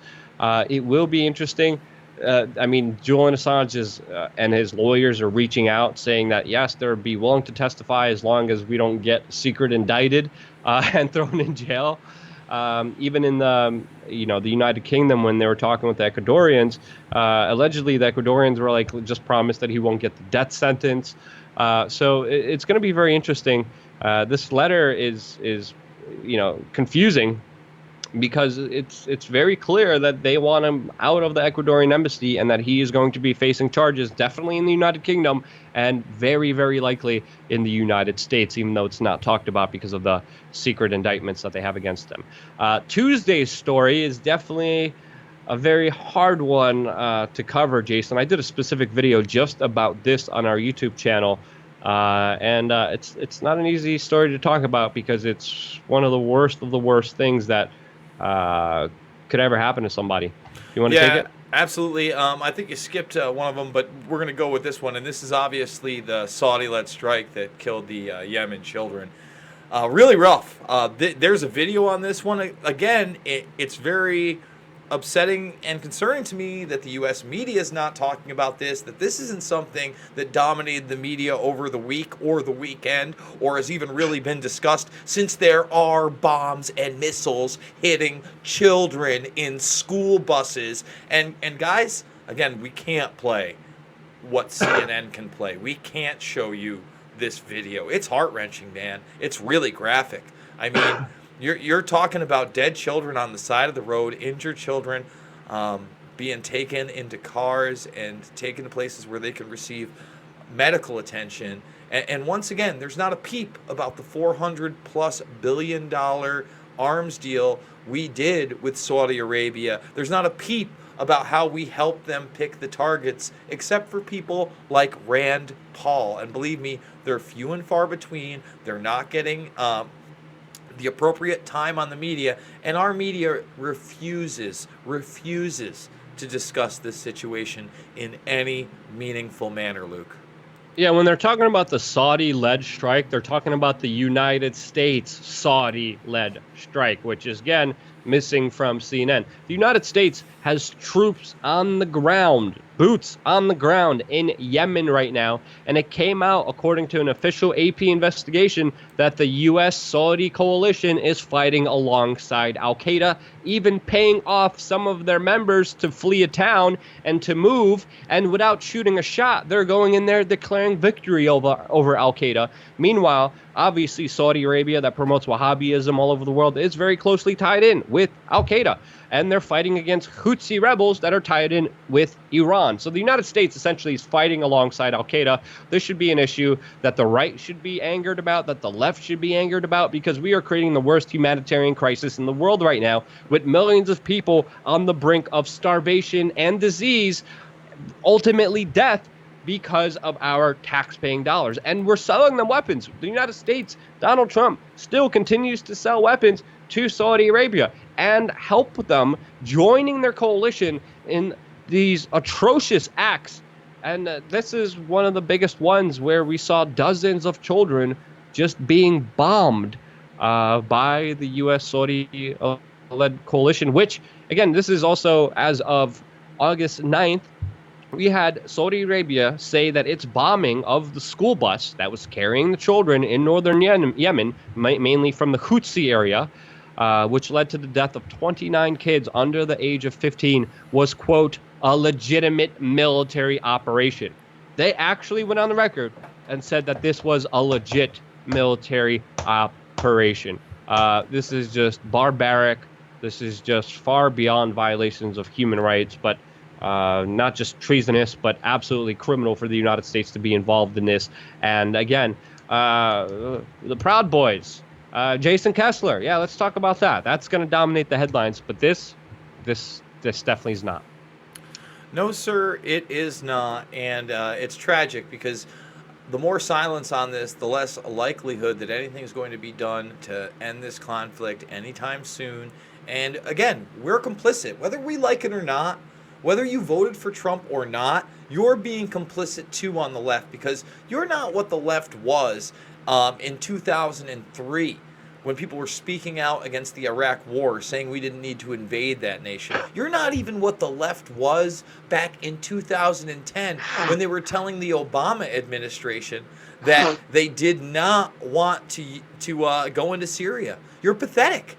It will be interesting. Julian Assange and his lawyers are reaching out saying that, yes, they'll be willing to testify as long as we don't get secret indicted and thrown in jail. Even in the the United Kingdom, when they were talking with the Ecuadorians, allegedly the Ecuadorians were like just promised that he won't get the death sentence. So it's going to be very interesting. This letter is confusing, because it's very clear that they want him out of the Ecuadorian embassy, and that he is going to be facing charges definitely in the United Kingdom, and very, very likely in the United States, even though it's not talked about because of the secret indictments that they have against him. Tuesday's story is definitely a very hard one to cover, Jason. I did a specific video just about this on our YouTube channel. And it's not an easy story to talk about, because it's one of the worst things that could ever happen to somebody. You want to take it? Absolutely. I think you skipped one of them, but we're going to go with this one. And this is obviously the Saudi-led strike that killed the Yemen children. Really rough. There's a video on this one. Again, it's very upsetting and concerning to me that the U.S. media is not talking about this, that this isn't something that dominated the media over the week or the weekend, or has even really been discussed, since there are bombs and missiles hitting children in school buses. And guys, again, we can't play what CNN can play. We can't show you this video. It's heart-wrenching, man. It's really graphic. I mean, You're talking about dead children on the side of the road, injured children being taken into cars and taken to places where they can receive medical attention. And once again, there's not a peep about the $400+ billion arms deal we did with Saudi Arabia. There's not a peep about how we help them pick the targets, except for people like Rand Paul. And believe me, they're few and far between. They're not getting the appropriate time on the media, and our media refuses to discuss this situation in any meaningful manner, Luke. Yeah, when they're talking about the Saudi-led strike, they're talking about the United States Saudi-led strike, which is, again, missing from CNN. The United States has troops on the ground, boots on the ground in Yemen right now, and it came out, according to an official AP investigation, that the U.S.-Saudi coalition is fighting alongside al-Qaeda, even paying off some of their members to flee a town and to move, and without shooting a shot, they're going in there declaring victory over al-Qaeda. Meanwhile, obviously, Saudi Arabia, that promotes Wahhabism all over the world, is very closely tied in with al-Qaeda. And they're fighting against Houthi rebels that are tied in with Iran. So the United States essentially is fighting alongside al-Qaeda. This should be an issue that the right should be angered about, that the left should be angered about, because we are creating the worst humanitarian crisis in the world right now, with millions of people on the brink of starvation and disease, ultimately death, because of our tax-paying dollars. And we're selling them weapons. The United States, Donald Trump, still continues to sell weapons to Saudi Arabia and help them joining their coalition in these atrocious acts. And this is one of the biggest ones, where we saw dozens of children just being bombed by the U.S.-Saudi-led coalition, which, again, this is also as of August 9th. We had Saudi Arabia say that its bombing of the school bus that was carrying the children in northern Yemen, mainly from the Houthi area, which led to the death of 29 kids under the age of 15, was, quote, a legitimate military operation. They actually went on the record and said that this was a legit military operation. This is just barbaric. This is just far beyond violations of human rights, but not just treasonous, but absolutely criminal for the United States to be involved in this. And again, the Proud Boys, Jason Kessler. Yeah, let's talk about that. That's going to dominate the headlines. But this definitely is not. No, sir, it is not. And it's tragic, because the more silence on this, the less likelihood that anything is going to be done to end this conflict anytime soon. And again, we're complicit, whether we like it or not. Whether you voted for Trump or not, you're being complicit too on the left, because you're not what the left was in 2003, when people were speaking out against the Iraq war, saying we didn't need to invade that nation. You're not even what the left was back in 2010, when they were telling the Obama administration that they did not want to go into Syria. You're pathetic.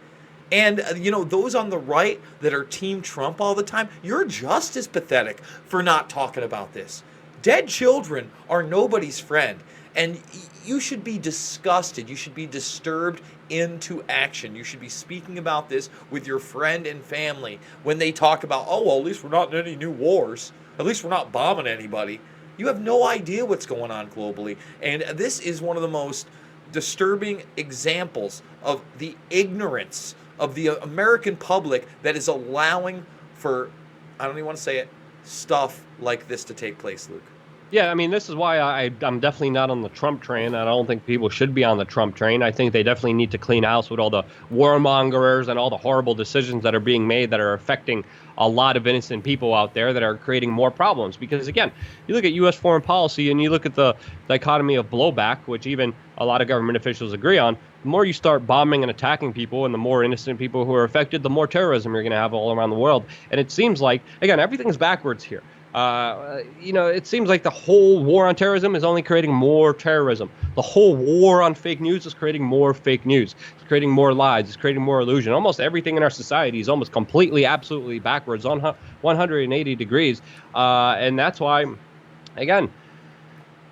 And, those on the right that are Team Trump all the time, you're just as pathetic for not talking about this. Dead children are nobody's friend. And you should be disgusted. You should be disturbed into action. You should be speaking about this with your friend and family when they talk about, oh, well, at least we're not in any new wars. At least we're not bombing anybody. You have no idea what's going on globally. And this is one of the most disturbing examples of the ignorance of the American public that is allowing for, I don't even want to say it, stuff like this to take place, Luke. Yeah, I mean, this is why I'm definitely not on the Trump train. I don't think people should be on the Trump train. I think they definitely need to clean house with all the warmongers and all the horrible decisions that are being made that are affecting a lot of innocent people out there that are creating more problems. Because, again, you look at U.S. foreign policy and you look at the dichotomy of blowback, which even a lot of government officials agree on. The more you start bombing and attacking people and the more innocent people who are affected, the more terrorism you're going to have all around the world. And it seems like, again, everything's backwards here. It seems like the whole war on terrorism is only creating more terrorism. The whole war on fake news is creating more fake news. It's creating more lies. It's creating more illusion. Almost everything in our society is almost completely, absolutely backwards on 180 degrees. And that's why, again,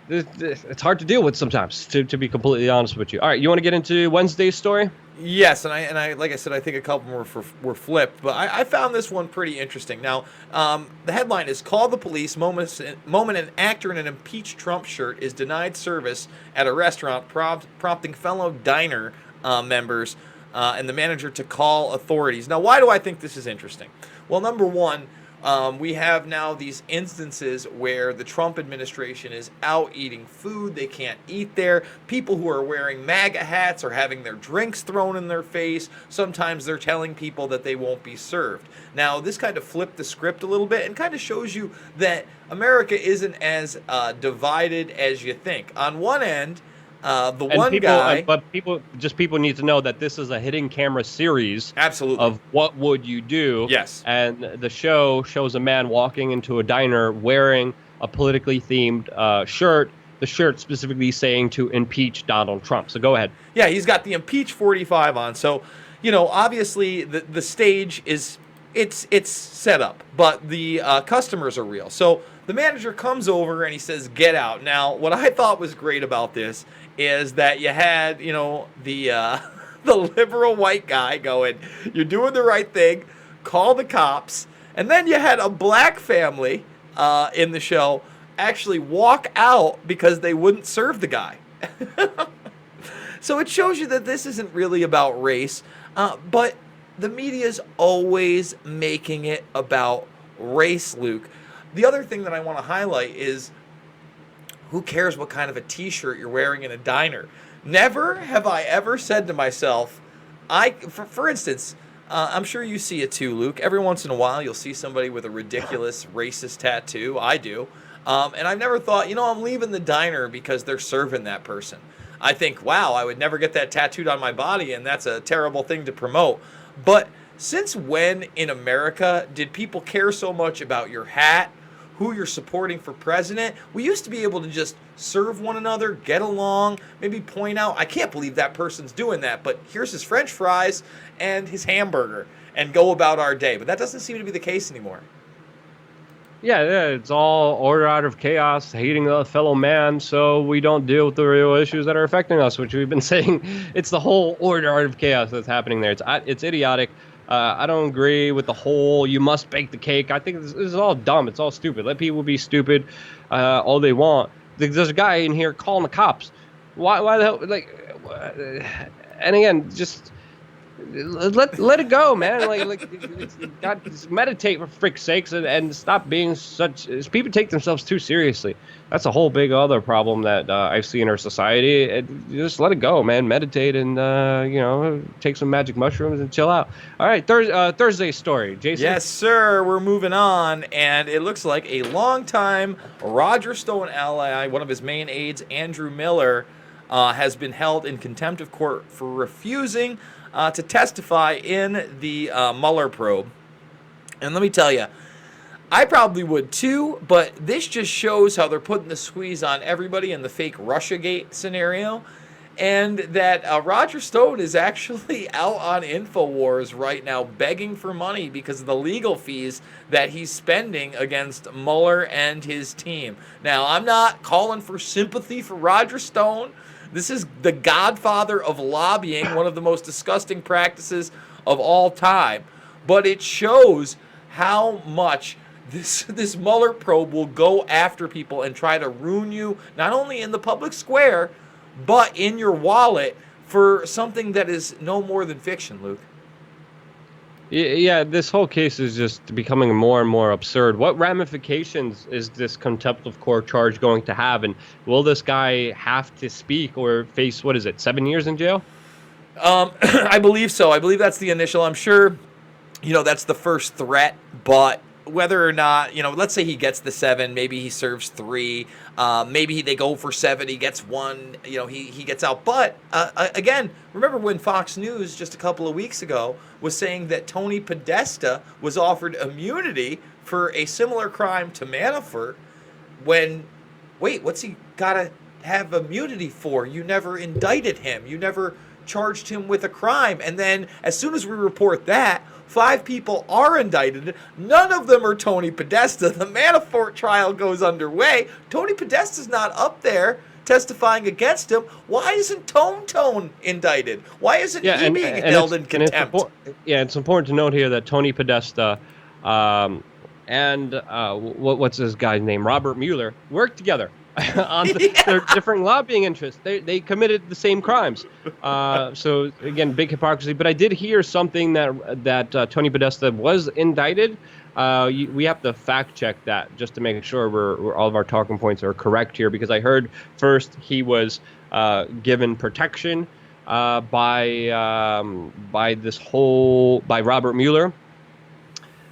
it's hard to deal with sometimes, to be completely honest with you. All right, you want to get into Wednesday's story? Yes, and I like I said, I think a couple more were flipped, but I found this one pretty interesting. Now, the headline is, "Call the Police, moment an actor in an impeached Trump shirt is denied service at a restaurant, prompting fellow diner members and the manager to call authorities." Now, why do I think this is interesting? Well, number one, we have now these instances where the Trump administration is out eating food. They can't eat there. People who are wearing MAGA hats are having their drinks thrown in their face. Sometimes they're telling people that they won't be served. Now, this kind of flipped the script a little bit and kind of shows you that America isn't as divided as you think. On one end, people need to know that this is a hidden camera series. Absolutely. Of what would you do? Yes. And the show shows a man walking into a diner wearing a politically themed shirt. The shirt specifically saying to impeach Donald Trump. So go ahead. Yeah, he's got the impeach 45 on. So, obviously the stage is it's set up, but the customers are real. So the manager comes over and he says, "Get out." Now, what I thought was great about this is that you had, the liberal white guy going, "You're doing the right thing, call the cops." And then you had a black family in the show actually walk out because they wouldn't serve the guy. So it shows you that this isn't really about race, but the media's always making it about race, Luke. The other thing that I want to highlight is, who cares what kind of a t-shirt you're wearing in a diner? Never have I ever said to myself, for instance, I'm sure you see it too, Luke. Every once in a while, you'll see somebody with a ridiculous racist tattoo. I do. And I've never thought, I'm leaving the diner because they're serving that person. I think, wow, I would never get that tattooed on my body, and that's a terrible thing to promote. But since when in America did people care so much about your hat, who you're supporting for president? We used to be able to just serve one another, get along, maybe point out, I can't believe that person's doing that, but here's his French fries and his hamburger, and go about our day. But that doesn't seem to be the case anymore. Yeah, it's all order out of chaos, hating a fellow man, so we don't deal with the real issues that are affecting us, which we've been saying. It's the whole order out of chaos that's happening there. It's idiotic. I don't agree with the whole you must bake the cake. I think this is all dumb. It's all stupid. Let people be stupid all they want. There's a guy in here calling the cops. Why the hell? And again, just let it go, man. Just meditate for frick's sakes and stop being such. People take themselves too seriously. That's a whole big other problem that I see in our society. Just let it go, man. Meditate and take some magic mushrooms and chill out. All right, Thursday's story, Jason. Yes, sir. We're moving on, and it looks like a longtime Roger Stone ally, one of his main aides, Andrew Mueller, has been held in contempt of court for refusing to testify in the Mueller probe. And let me tell you, I probably would too, but this just shows how they're putting the squeeze on everybody in the fake Russiagate scenario. and that Roger Stone is actually out on InfoWars right now begging for money because of the legal fees that he's spending against Mueller and his team. Now, I'm not calling for sympathy for Roger Stone. This is the godfather of lobbying, one of the most disgusting practices of all time. But it shows how much this Mueller probe will go after people and try to ruin you, not only in the public square, but in your wallet for something that is no more than fiction, Luke. Yeah, this whole case is just becoming more and more absurd. What ramifications is this contempt of court charge going to have? And will this guy have to speak or face, 7 years in jail? I believe so. I believe that's the initial. I'm sure, that's the first threat, but whether or not, let's say he gets the 7, maybe he serves 3, maybe they go for 7, he gets 1, he gets out. But again, remember when Fox News just a couple of weeks ago was saying that Tony Podesta was offered immunity for a similar crime to Manafort what's he got to have immunity for? You never indicted him. You never charged him with a crime. And then as soon as we report that, 5 people are indicted. None of them are Tony Podesta. The Manafort trial goes underway. Tony Podesta's not up there testifying against him. Why isn't Tone indicted? Why isn't he being held in contempt? It's important to note here that Tony Podesta and what's this guy's name? Robert Mueller worked together on their different lobbying interests. They committed the same crimes. So again, big hypocrisy. But I did hear something that Tony Podesta was indicted. We have to fact check that just to make sure we're all of our talking points are correct here, because I heard first he was given protection by Robert Mueller.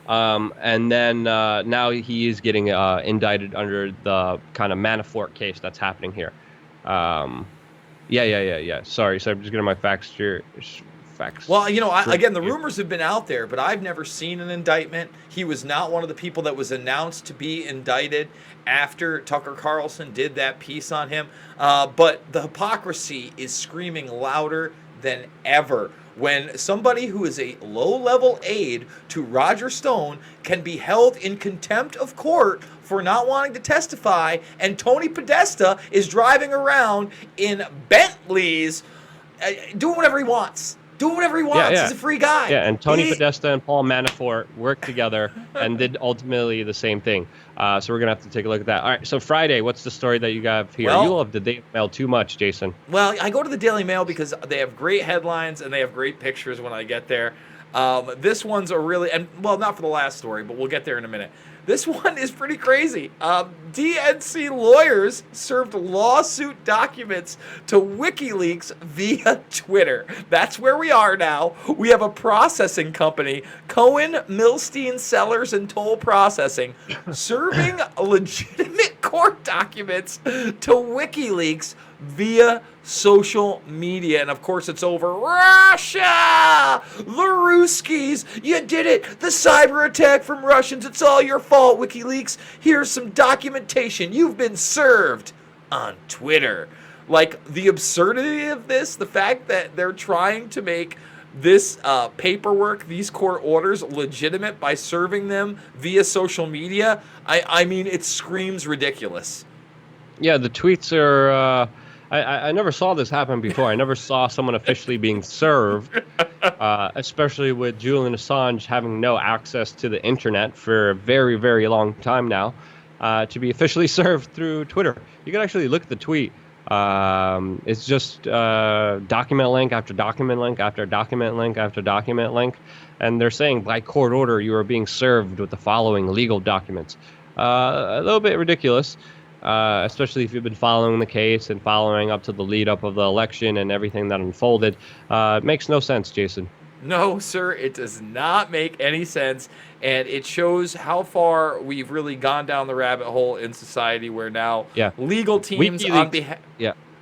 And then now he is getting indicted under the kind of Manafort case that's happening here. Sorry, I'm just getting my facts here. Well, again, the rumors have been out there, but I've never seen an indictment. He was not one of the people that was announced to be indicted after Tucker Carlson did that piece on him. But the hypocrisy is screaming louder than ever when somebody who is a low-level aide to Roger Stone can be held in contempt of court for not wanting to testify, and Tony Podesta is driving around in Bentleys doing whatever he wants. Doing whatever he wants. He's a free guy. Yeah, and Tony Podesta and Paul Manafort worked together and did ultimately the same thing. So we're going to have to take a look at that. All right, so Friday, what's the story that you have here? You love the Daily Mail too much, Jason. Well, I go to the Daily Mail because they have great headlines and they have great pictures when I get there. This one's not for the last story, but we'll get there in a minute. This one is pretty crazy. DNC lawyers served lawsuit documents to WikiLeaks via Twitter. That's where we are now. We have a processing company, Cohen, Milstein, Sellers, and Toll Processing, serving legitimate court documents to WikiLeaks via social media. And of course, it's over Russia! The Ruskies! You did it! The cyber attack from Russians. It's all your fault, WikiLeaks. Here's some documentation. You've been served on Twitter. Like, the absurdity of this, the fact that they're trying to make this paperwork, these court orders, legitimate by serving them via social media, I mean, it screams ridiculous. Yeah, the tweets are... I never saw this happen before. I never saw someone officially being served, especially with Julian Assange having no access to the internet for a very, very long time now, to be officially served through Twitter. You can actually look at the tweet. It's just document link after document link after document link after document link. And they're saying, by court order, you are being served with the following legal documents. A little bit ridiculous. Especially if you've been following the case and following up to the lead up of the election and everything that unfolded. It makes no sense, Jason. No, sir, it does not make any sense. And it shows how far we've really gone down the rabbit hole in society where now legal teams on behalf...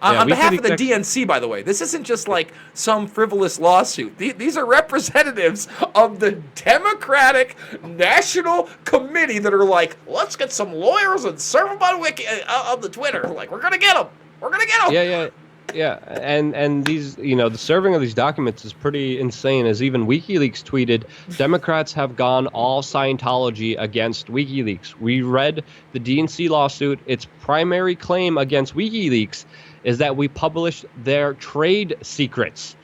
On behalf of the DNC, by the way, this isn't just like some frivolous lawsuit. These are representatives of the Democratic National Committee that are like, let's get some lawyers and serve them on the Twitter. Like, we're going to get them. We're going to get them. Yeah, and these, the serving of these documents is pretty insane. As even WikiLeaks tweeted, Democrats have gone all Scientology against WikiLeaks. We read the DNC lawsuit. Its primary claim against WikiLeaks is that we published their trade secrets.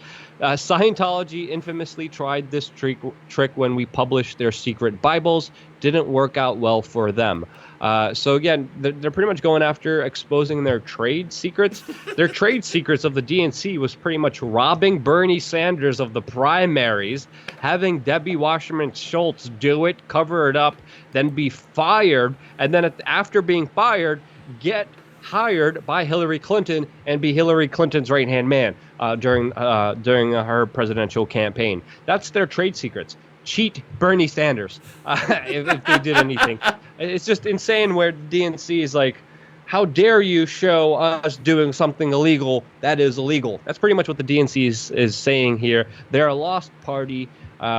Scientology infamously tried this trick when we published their secret Bibles. Didn't work out well for them. So again, they're pretty much going after exposing their trade secrets. Their trade secrets of the DNC was pretty much robbing Bernie Sanders of the primaries, having Debbie Wasserman Schultz do it, cover it up, then be fired, and then after being fired, get hired by Hillary Clinton and be Hillary Clinton's right-hand man during her presidential campaign. That's their trade secrets. Cheat Bernie Sanders if they did anything. It's just insane where DNC is like, how dare you show us doing something illegal that is illegal? That's pretty much what the DNC is saying here. They're a lost party.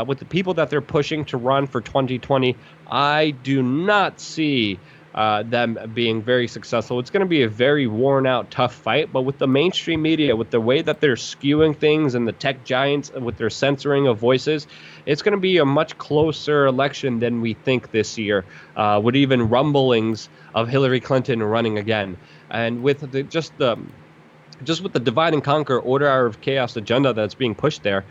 With the people that they're pushing to run for 2020, I do not see them being very successful. It's going to be a very worn out, tough fight, but with the mainstream media, with the way that they're skewing things and the tech giants with their censoring of voices, it's going to be a much closer election than we think this year, with even rumblings of Hillary Clinton running again. And with just with the divide and conquer, order out of chaos agenda that's being pushed there,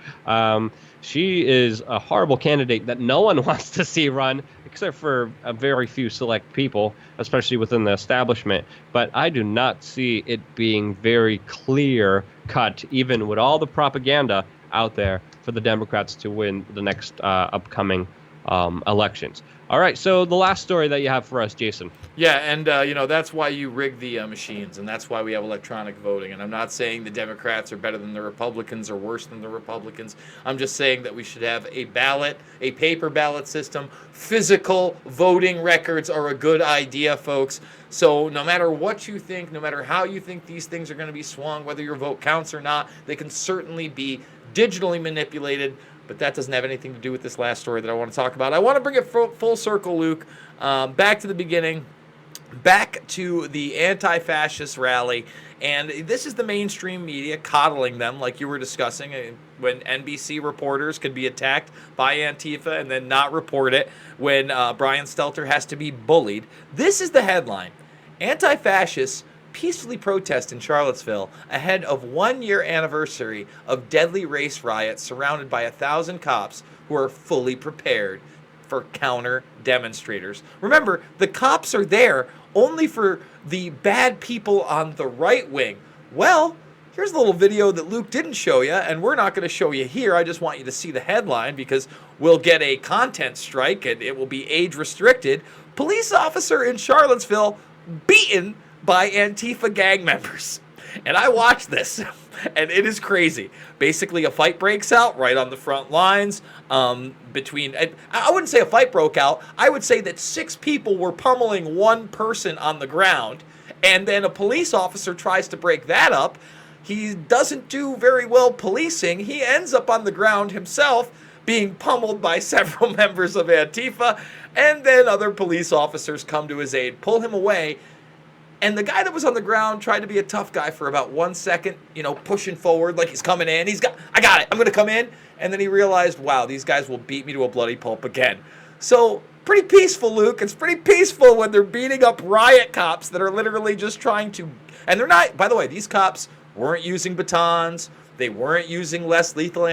she is a horrible candidate that no one wants to see run, except for a very few select people, especially within the establishment. But I do not see it being very clear cut, even with all the propaganda out there, for the Democrats to win the next upcoming elections. All right, so the last story that you have for us, Jason. Yeah, and that's why you rig the machines, and that's why we have electronic voting. And I'm not saying the Democrats are better than the Republicans or worse than the Republicans. I'm just saying that we should have a paper ballot system. Physical voting records are a good idea, folks. So no matter what you think, no matter how you think these things are going to be swung, whether your vote counts or not, they can certainly be digitally manipulated. But that doesn't have anything to do with this last story that I want to talk about. I want to bring it full circle, Luke, back to the beginning, back to the anti-fascist rally. And this is the mainstream media coddling them, like you were discussing, when NBC reporters could be attacked by Antifa and then not report it, when Brian Stelter has to be bullied. This is the headline: Anti-fascists peacefully protest in Charlottesville ahead of 1-year anniversary of deadly race riots, surrounded by 1,000 cops who are fully prepared for counter demonstrators. Remember, the cops are there only for the bad people on the right wing. Well, here's a little video that Luke didn't show you, and we're not going to show you here. I just want you to see the headline because we'll get a content strike and it will be age restricted. Police officer in Charlottesville beaten by Antifa gang members. And I watched this, and it is crazy. Basically, a fight breaks out right on the front lines between... I wouldn't say a fight broke out. I would say that 6 people were pummeling one person on the ground, and then a police officer tries to break that up. He doesn't do very well policing. He ends up on the ground himself, being pummeled by several members of Antifa, and then other police officers come to his aid, pull him away. And the guy that was on the ground tried to be a tough guy for about 1 second, pushing forward like he's coming in. I got it, I'm going to come in. And then he realized, wow, these guys will beat me to a bloody pulp again. So pretty peaceful, Luke. It's pretty peaceful when they're beating up riot cops that are literally just trying to... And they're not... By the way, these cops weren't using batons. They weren't using less lethal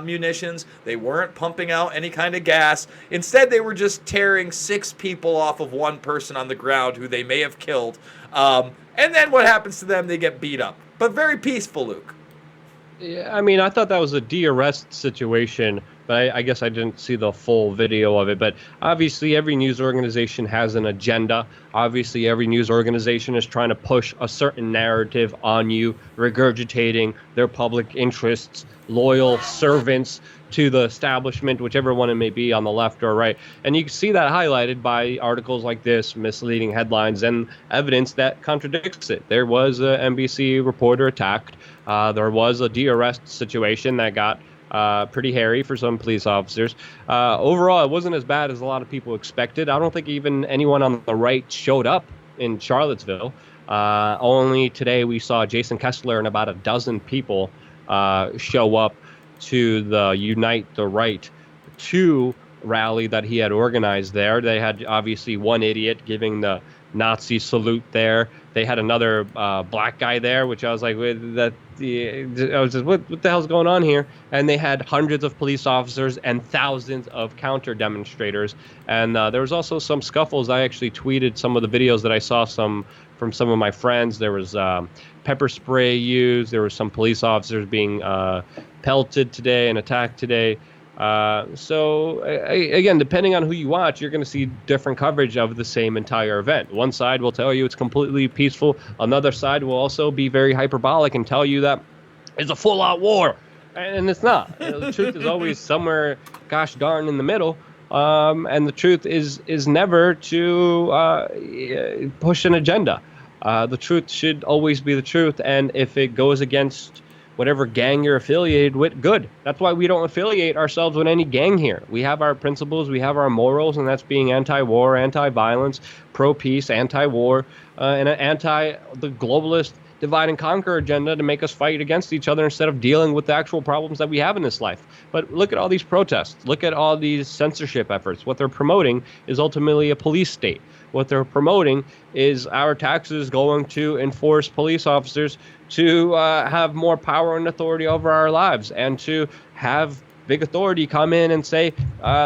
munitions. They weren't pumping out any kind of gas. Instead, they were just tearing 6 people off of one person on the ground who they may have killed. And then what happens to them? They get beat up. But very peaceful, Luke. Yeah, I mean, I thought that was a de-arrest situation, but I guess I didn't see the full video of it. But obviously, every news organization has an agenda. Obviously, every news organization is trying to push a certain narrative on you, regurgitating their public interests, loyal servants to the establishment, whichever one it may be, on the left or right. And you can see that highlighted by articles like this, misleading headlines, and evidence that contradicts it. There was an NBC reporter attacked. There was a de-arrest situation that got pretty hairy for some police officers. Overall, it wasn't as bad as a lot of people expected. I don't think even anyone on the right showed up in Charlottesville. Only today we saw Jason Kessler and about a dozen people show up to the Unite the Right 2 rally that he had organized there. They had obviously one idiot giving the Nazi salute there. They had another black guy there, which I was like, I was just, what the hell's going on here? And they had hundreds of police officers and thousands of counter demonstrators. And there was also some scuffles. I actually tweeted some of the videos that I saw from some of my friends. There was pepper spray used. There were some police officers being pelted today and attacked today. So again, depending on who you watch, you're going to see different coverage of the same entire event. One side will tell you it's completely peaceful. Another side will also be very hyperbolic and tell you that it's a full-out war, and it's not. The truth is always somewhere, gosh darn, in the middle. And the truth is never to push an agenda. The truth should always be the truth, and if it goes against whatever gang you're affiliated with, good. That's why we don't affiliate ourselves with any gang here. We have our principles, we have our morals, and that's being anti-war, anti-violence, pro-peace, anti-war, and anti the globalist divide and conquer agenda to make us fight against each other instead of dealing with the actual problems that we have in this life. But look at all these protests. Look at all these censorship efforts. What they're promoting is ultimately a police state. What they're promoting is our taxes going to enforce police officers to have more power and authority over our lives, and to have big authority come in and say,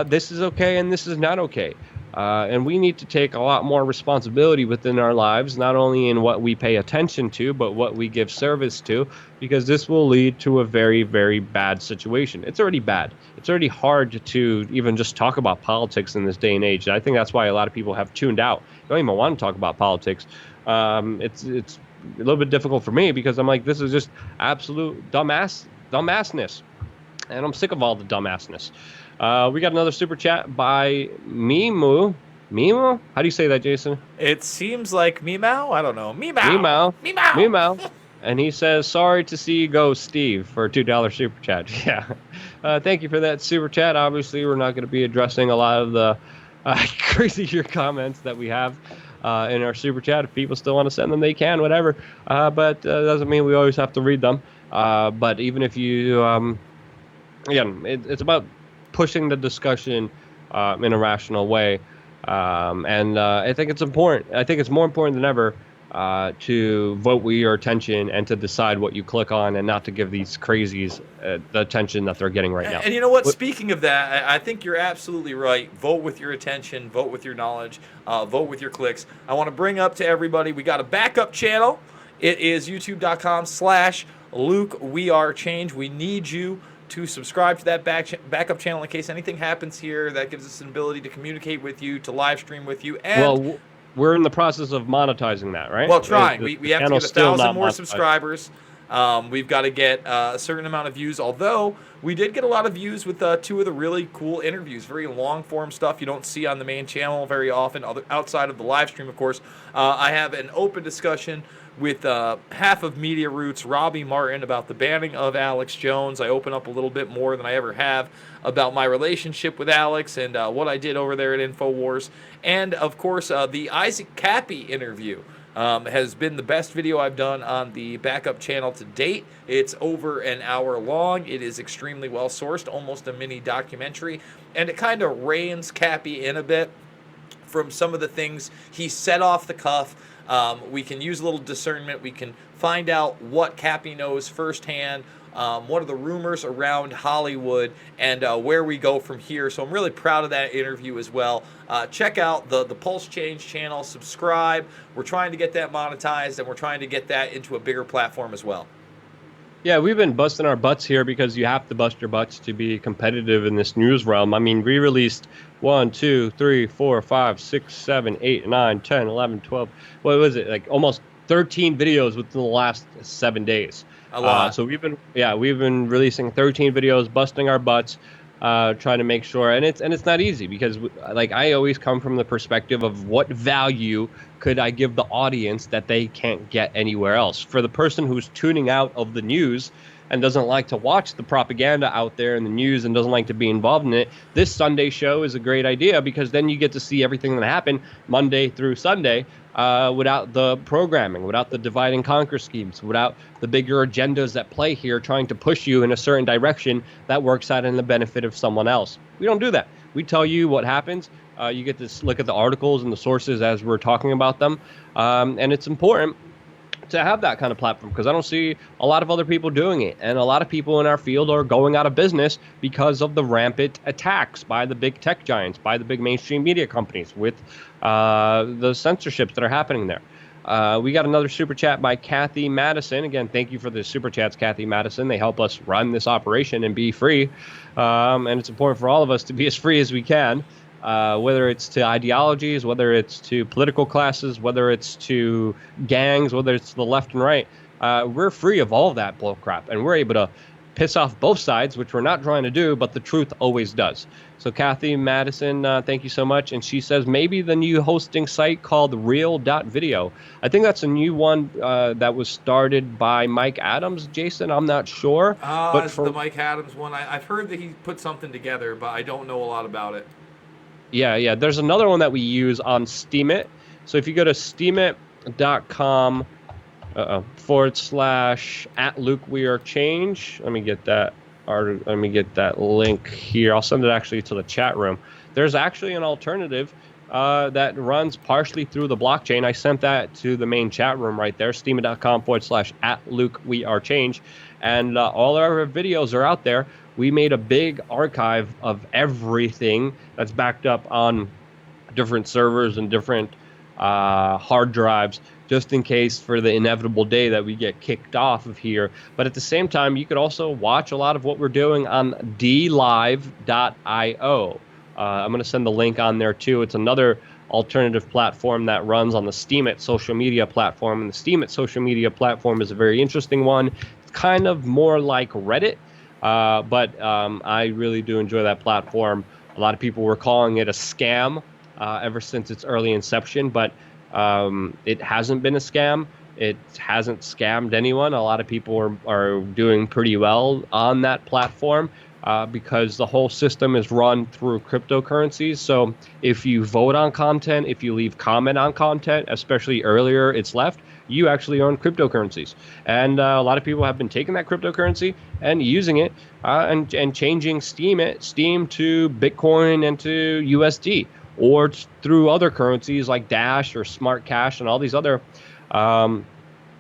this is okay and this is not okay. And we need to take a lot more responsibility within our lives, not only in what we pay attention to, but what we give service to, because this will lead to a very, very bad situation. It's already bad. It's already hard to even just talk about politics in this day and age. And I think that's why a lot of people have tuned out. They don't even want to talk about politics. It's a little bit difficult for me because I'm like, this is just absolute dumbassness. And I'm sick of all the dumbassness. We got another super chat by Mimu. Mimu? How do you say that, Jason? It seems like Meow. I don't know. Meow. Meow. Meow. Meow. And he says, sorry to see you go, Steve, for a $2 super chat. Yeah. Thank you for that super chat. Obviously, we're not going to be addressing a lot of the crazier comments that we have in our super chat. If people still want to send them, they can, whatever. But doesn't mean we always have to read them. But even if you, again, it's about pushing the discussion in a rational way. And I think it's important. I think it's more important than ever to vote with your attention and to decide what you click on, and not to give these crazies the attention that they're getting right now. And you know what? Speaking of that, I think you're absolutely right. Vote with your attention. Vote with your knowledge. Vote with your clicks. I want to bring up to everybody, we got a backup channel. It is youtube.com/LukeWeAreChange. We need you to subscribe to that backup channel in case anything happens here. That gives us an ability to communicate with you, to live stream with you. And well, we're in the process of monetizing that, right? Well, trying. We have to get 1,000 more monetized. subscribers. We've got to get a certain amount of views, although we did get a lot of views with two of the really cool interviews, very long-form stuff you don't see on the main channel very often, outside of the live stream, of course. I have an open discussion with half of Media Roots, Robbie Martin, about the banning of Alex Jones. I open up a little bit more than I ever have about my relationship with Alex and what I did over there at InfoWars. And, of course, the Isaac Cappy interview has been the best video I've done on the backup channel to date. It's over an hour long. It is extremely well sourced, almost a mini documentary, and it kind of reins Cappy in a bit from some of the things he said off the cuff. We can use a little discernment. We can find out what Cappy knows firsthand, what are the rumors around Hollywood, and where we go from here. So I'm really proud of that interview as well. Check out the Pulse Change channel. Subscribe. We're trying to get that monetized, and we're trying to get that into a bigger platform as well. Yeah, we've been busting our butts here because you have to bust your butts to be competitive in this news realm. I mean, we released 1, 2, 3, 4, 5, 6, 7, 8, 9, 10, 11, 12. What was it? Like almost 13 videos within the last 7 days. A lot. So we've been releasing 13 videos, busting our butts, trying to make sure. And it's not easy because, like, I always come from the perspective of what value could I give the audience that they can't get anywhere else. For the person who's tuning out of the news, and doesn't like to watch the propaganda out there in the news and doesn't like to be involved in it, this Sunday show is a great idea, because then you get to see everything that happened Monday through Sunday without the programming, without the divide and conquer schemes, without the bigger agendas that play here trying to push you in a certain direction that works out in the benefit of someone else. We don't do that. We tell you what happens. You get to look at the articles and the sources as we're talking about them. And it's important to have that kind of platform, because I don't see a lot of other people doing it. And a lot of people in our field are going out of business because of the rampant attacks by the big tech giants, by the big mainstream media companies, with the censorships that are happening there. We got another super chat by Kathy Madison. Again, thank you for the super chats, Kathy Madison. They help us run this operation and be free. And it's important for all of us to be as free as we can. Whether it's to ideologies, whether it's to political classes, whether it's to gangs, whether it's the left and right, we're free of all of that bullcrap, and we're able to piss off both sides, which we're not trying to do, but the truth always does. So Kathy Madison, thank you so much. And she says maybe the new hosting site called real.video. I think that's a new one that was started by Mike Adams. Jason, I'm not sure. But it's the Mike Adams one. I've heard that he put something together, but I don't know a lot about it. Yeah. There's another one that we use on Steemit. So if you go to steemit.com /@LukeWeAreChange, let me get that link here. I'll send it actually to the chat room. There's actually an alternative that runs partially through the blockchain. I sent that to the main chat room right there, steemit.com /@LukeWeAreChange. And all our videos are out there. We made a big archive of everything that's backed up on different servers and different hard drives, just in case for the inevitable day that we get kicked off of here. But at the same time, you could also watch a lot of what we're doing on dlive.io. I'm going to send the link on there too. It's another alternative platform that runs on the Steemit social media platform. And the Steemit social media platform is a very interesting one. It's kind of more like Reddit. But I really do enjoy that platform. A lot of people were calling it a scam ever since its early inception, but it hasn't been a scam. It hasn't scammed anyone. A lot of people are doing pretty well on that platform because the whole system is run through cryptocurrencies. So if you vote on content, if you leave comment on content, especially earlier it's left, you actually own cryptocurrencies. And a lot of people have been taking that cryptocurrency and using it and changing Steem to Bitcoin and to USD, or through other currencies like Dash or Smart Cash and all these other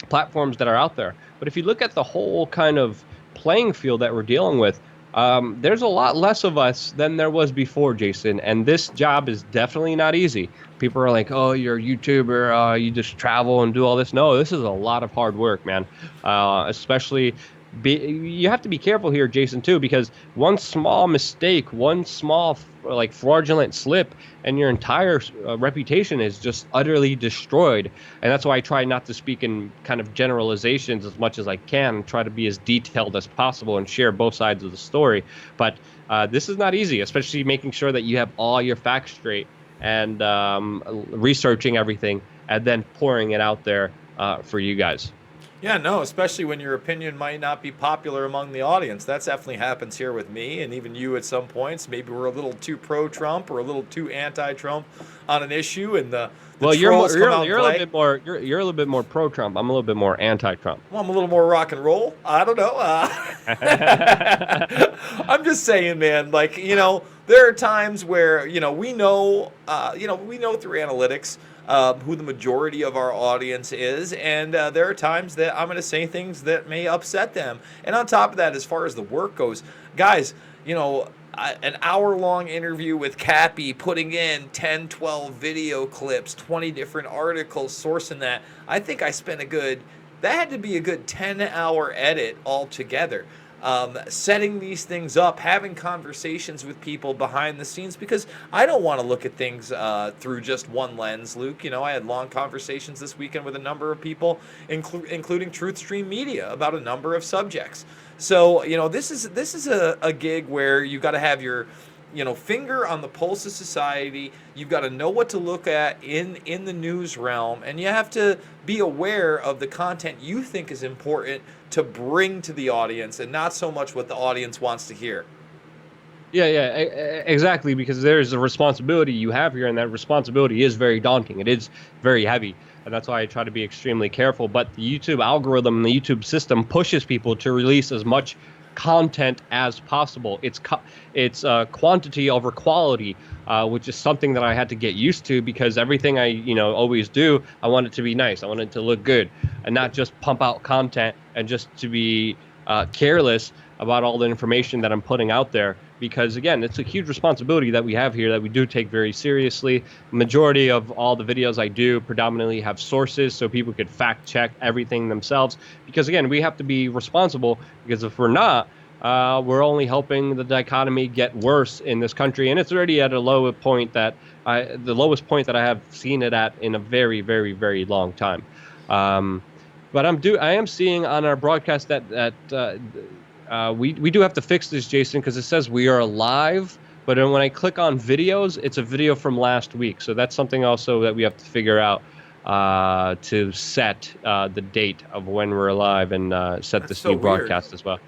platforms that are out there. But if you look at the whole kind of playing field that we're dealing with, there's a lot less of us than there was before, Jason. And this job is definitely not easy. People are like, oh, you're a YouTuber, you just travel and do all this. No, this is a lot of hard work, man. Especially, you have to be careful here, Jason, too, because one small mistake, one small fraudulent slip, and your entire reputation is just utterly destroyed. And that's why I try not to speak in kind of generalizations as much as I can, and try to be as detailed as possible and share both sides of the story. But this is not easy, especially making sure that you have all your facts straight and researching everything and then pouring it out there for you guys. Yeah, no, especially when your opinion might not be popular among the audience. That definitely happens here with me, and even you at some points. Maybe we're a little too pro-Trump or a little too anti-Trump on an issue, and the trolls come out and play. You're a little bit more pro-Trump. I'm a little bit more anti-Trump. Well, I'm a little more rock and roll. I don't know. I'm just saying, man. There are times where we know through analytics who the majority of our audience is, and there are times that I'm going to say things that may upset them. And on top of that, as far as the work goes, guys, an hour-long interview with Cappy, putting in 10, 12 video clips, 20 different articles, sourcing that, I think I spent that had to be a good 10-hour edit altogether. Setting these things up, having conversations with people behind the scenes, because I don't want to look at things through just one lens, Luke. I had long conversations this weekend with a number of people, including TruthStream Media, about a number of subjects. So, this is a gig where you got to have your finger on the pulse of society. You've got to know what to look at in the news realm, and you have to be aware of the content you think is important to bring to the audience, and not so much what the audience wants to hear. Yeah, exactly, because there's a responsibility you have here, and that responsibility is very daunting. It is very heavy, and that's why I try to be extremely careful. But the YouTube algorithm and the YouTube system pushes people to release as much content as possible. It's quantity over quality, which is something that I had to get used to, because everything I always do, I want it to be nice. I want it to look good, and not just pump out content and just to be careless about all the information that I'm putting out there. Because again, it's a huge responsibility that we have here that we do take very seriously. Majority of all the videos I do predominantly have sources, so people could fact check everything themselves. Because again, we have to be responsible, because if we're not, we're only helping the dichotomy get worse in this country, and it's already at a low point the lowest point that I have seen it at in a very, very, very long time. But I am seeing on our broadcast that we do have to fix this, Jason, because it says we are live, but then when I click on videos, it's a video from last week. So that's something also that we have to figure out to set the date of when we're live, and set this new broadcast as well.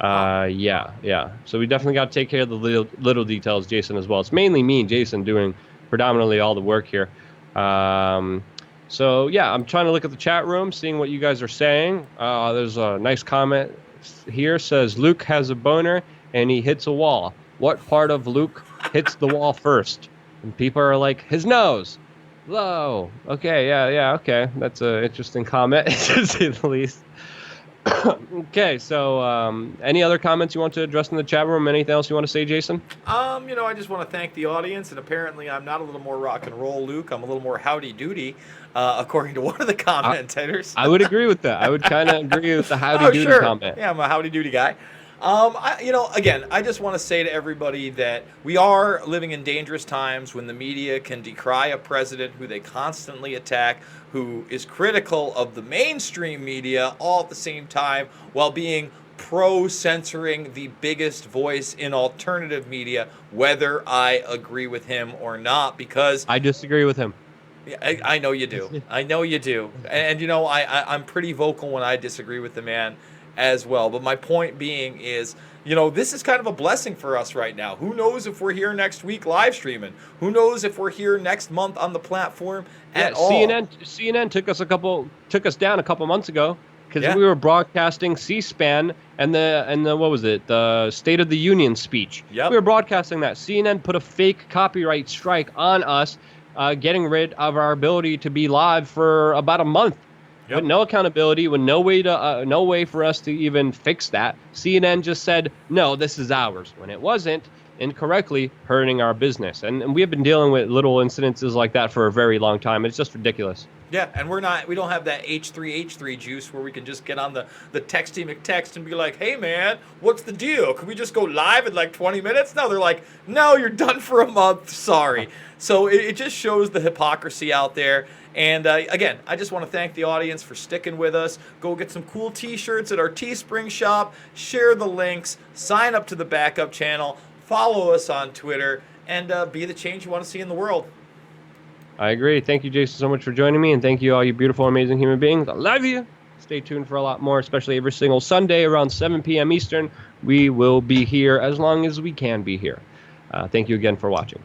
Yeah. So we definitely got to take care of the little details, Jason, as well. It's mainly me and Jason doing predominantly all the work here. So yeah, I'm trying to look at the chat room, seeing what you guys are saying. There's a nice comment here, says Luke has a boner and he hits a wall. What part of Luke hits the wall first? And people are like, his nose. Low. Okay, yeah, okay. That's an interesting comment, to say the least. Okay, so any other comments you want to address in the chat room? Anything else you want to say, Jason? I just want to thank the audience, and apparently I'm not a little more rock and roll, Luke. I'm a little more howdy doody, according to one of the commentators. I would agree with that. I would kind of agree with the howdy doody comment. Yeah, I'm a howdy doody guy. Again, I just want to say to everybody that we are living in dangerous times when the media can decry a president who they constantly attack, who is critical of the mainstream media, all at the same time, while being pro-censoring the biggest voice in alternative media, whether I agree with him or not, because I disagree with him. I know you do. I know you do. And I'm pretty vocal when I disagree with the man as well. But my point being is, this is kind of a blessing for us right now. Who knows if we're here next week live streaming? Who knows if we're here next month on the platform at all? CNN took us down a couple months ago, because we were broadcasting C-SPAN and the what was it? The State of the Union speech. Yep. We were broadcasting that. CNN put a fake copyright strike on us, getting rid of our ability to be live for about a month. Yep. With no accountability, with no way for us to even fix that. CNN just said, no, this is ours, when it wasn't, incorrectly hurting our business. And we have been dealing with little incidences like that for a very long time. It's just ridiculous. Yeah, and we don't have that H3H3 juice where we can just get on the Texty McText and be like, hey man, what's the deal? Can we just go live in like 20 minutes? No, they're like, no, you're done for a month, sorry. So it just shows the hypocrisy out there. And again, I just want to thank the audience for sticking with us. Go get some cool t-shirts at our Teespring shop, share the links, sign up to the backup channel, follow us on Twitter, and be the change you want to see in the world. I agree. Thank you, Jason, so much for joining me, and thank you all you beautiful, amazing human beings. I love you. Stay tuned for a lot more, especially every single Sunday around 7 p.m. Eastern. We will be here as long as we can be here. Thank you again for watching.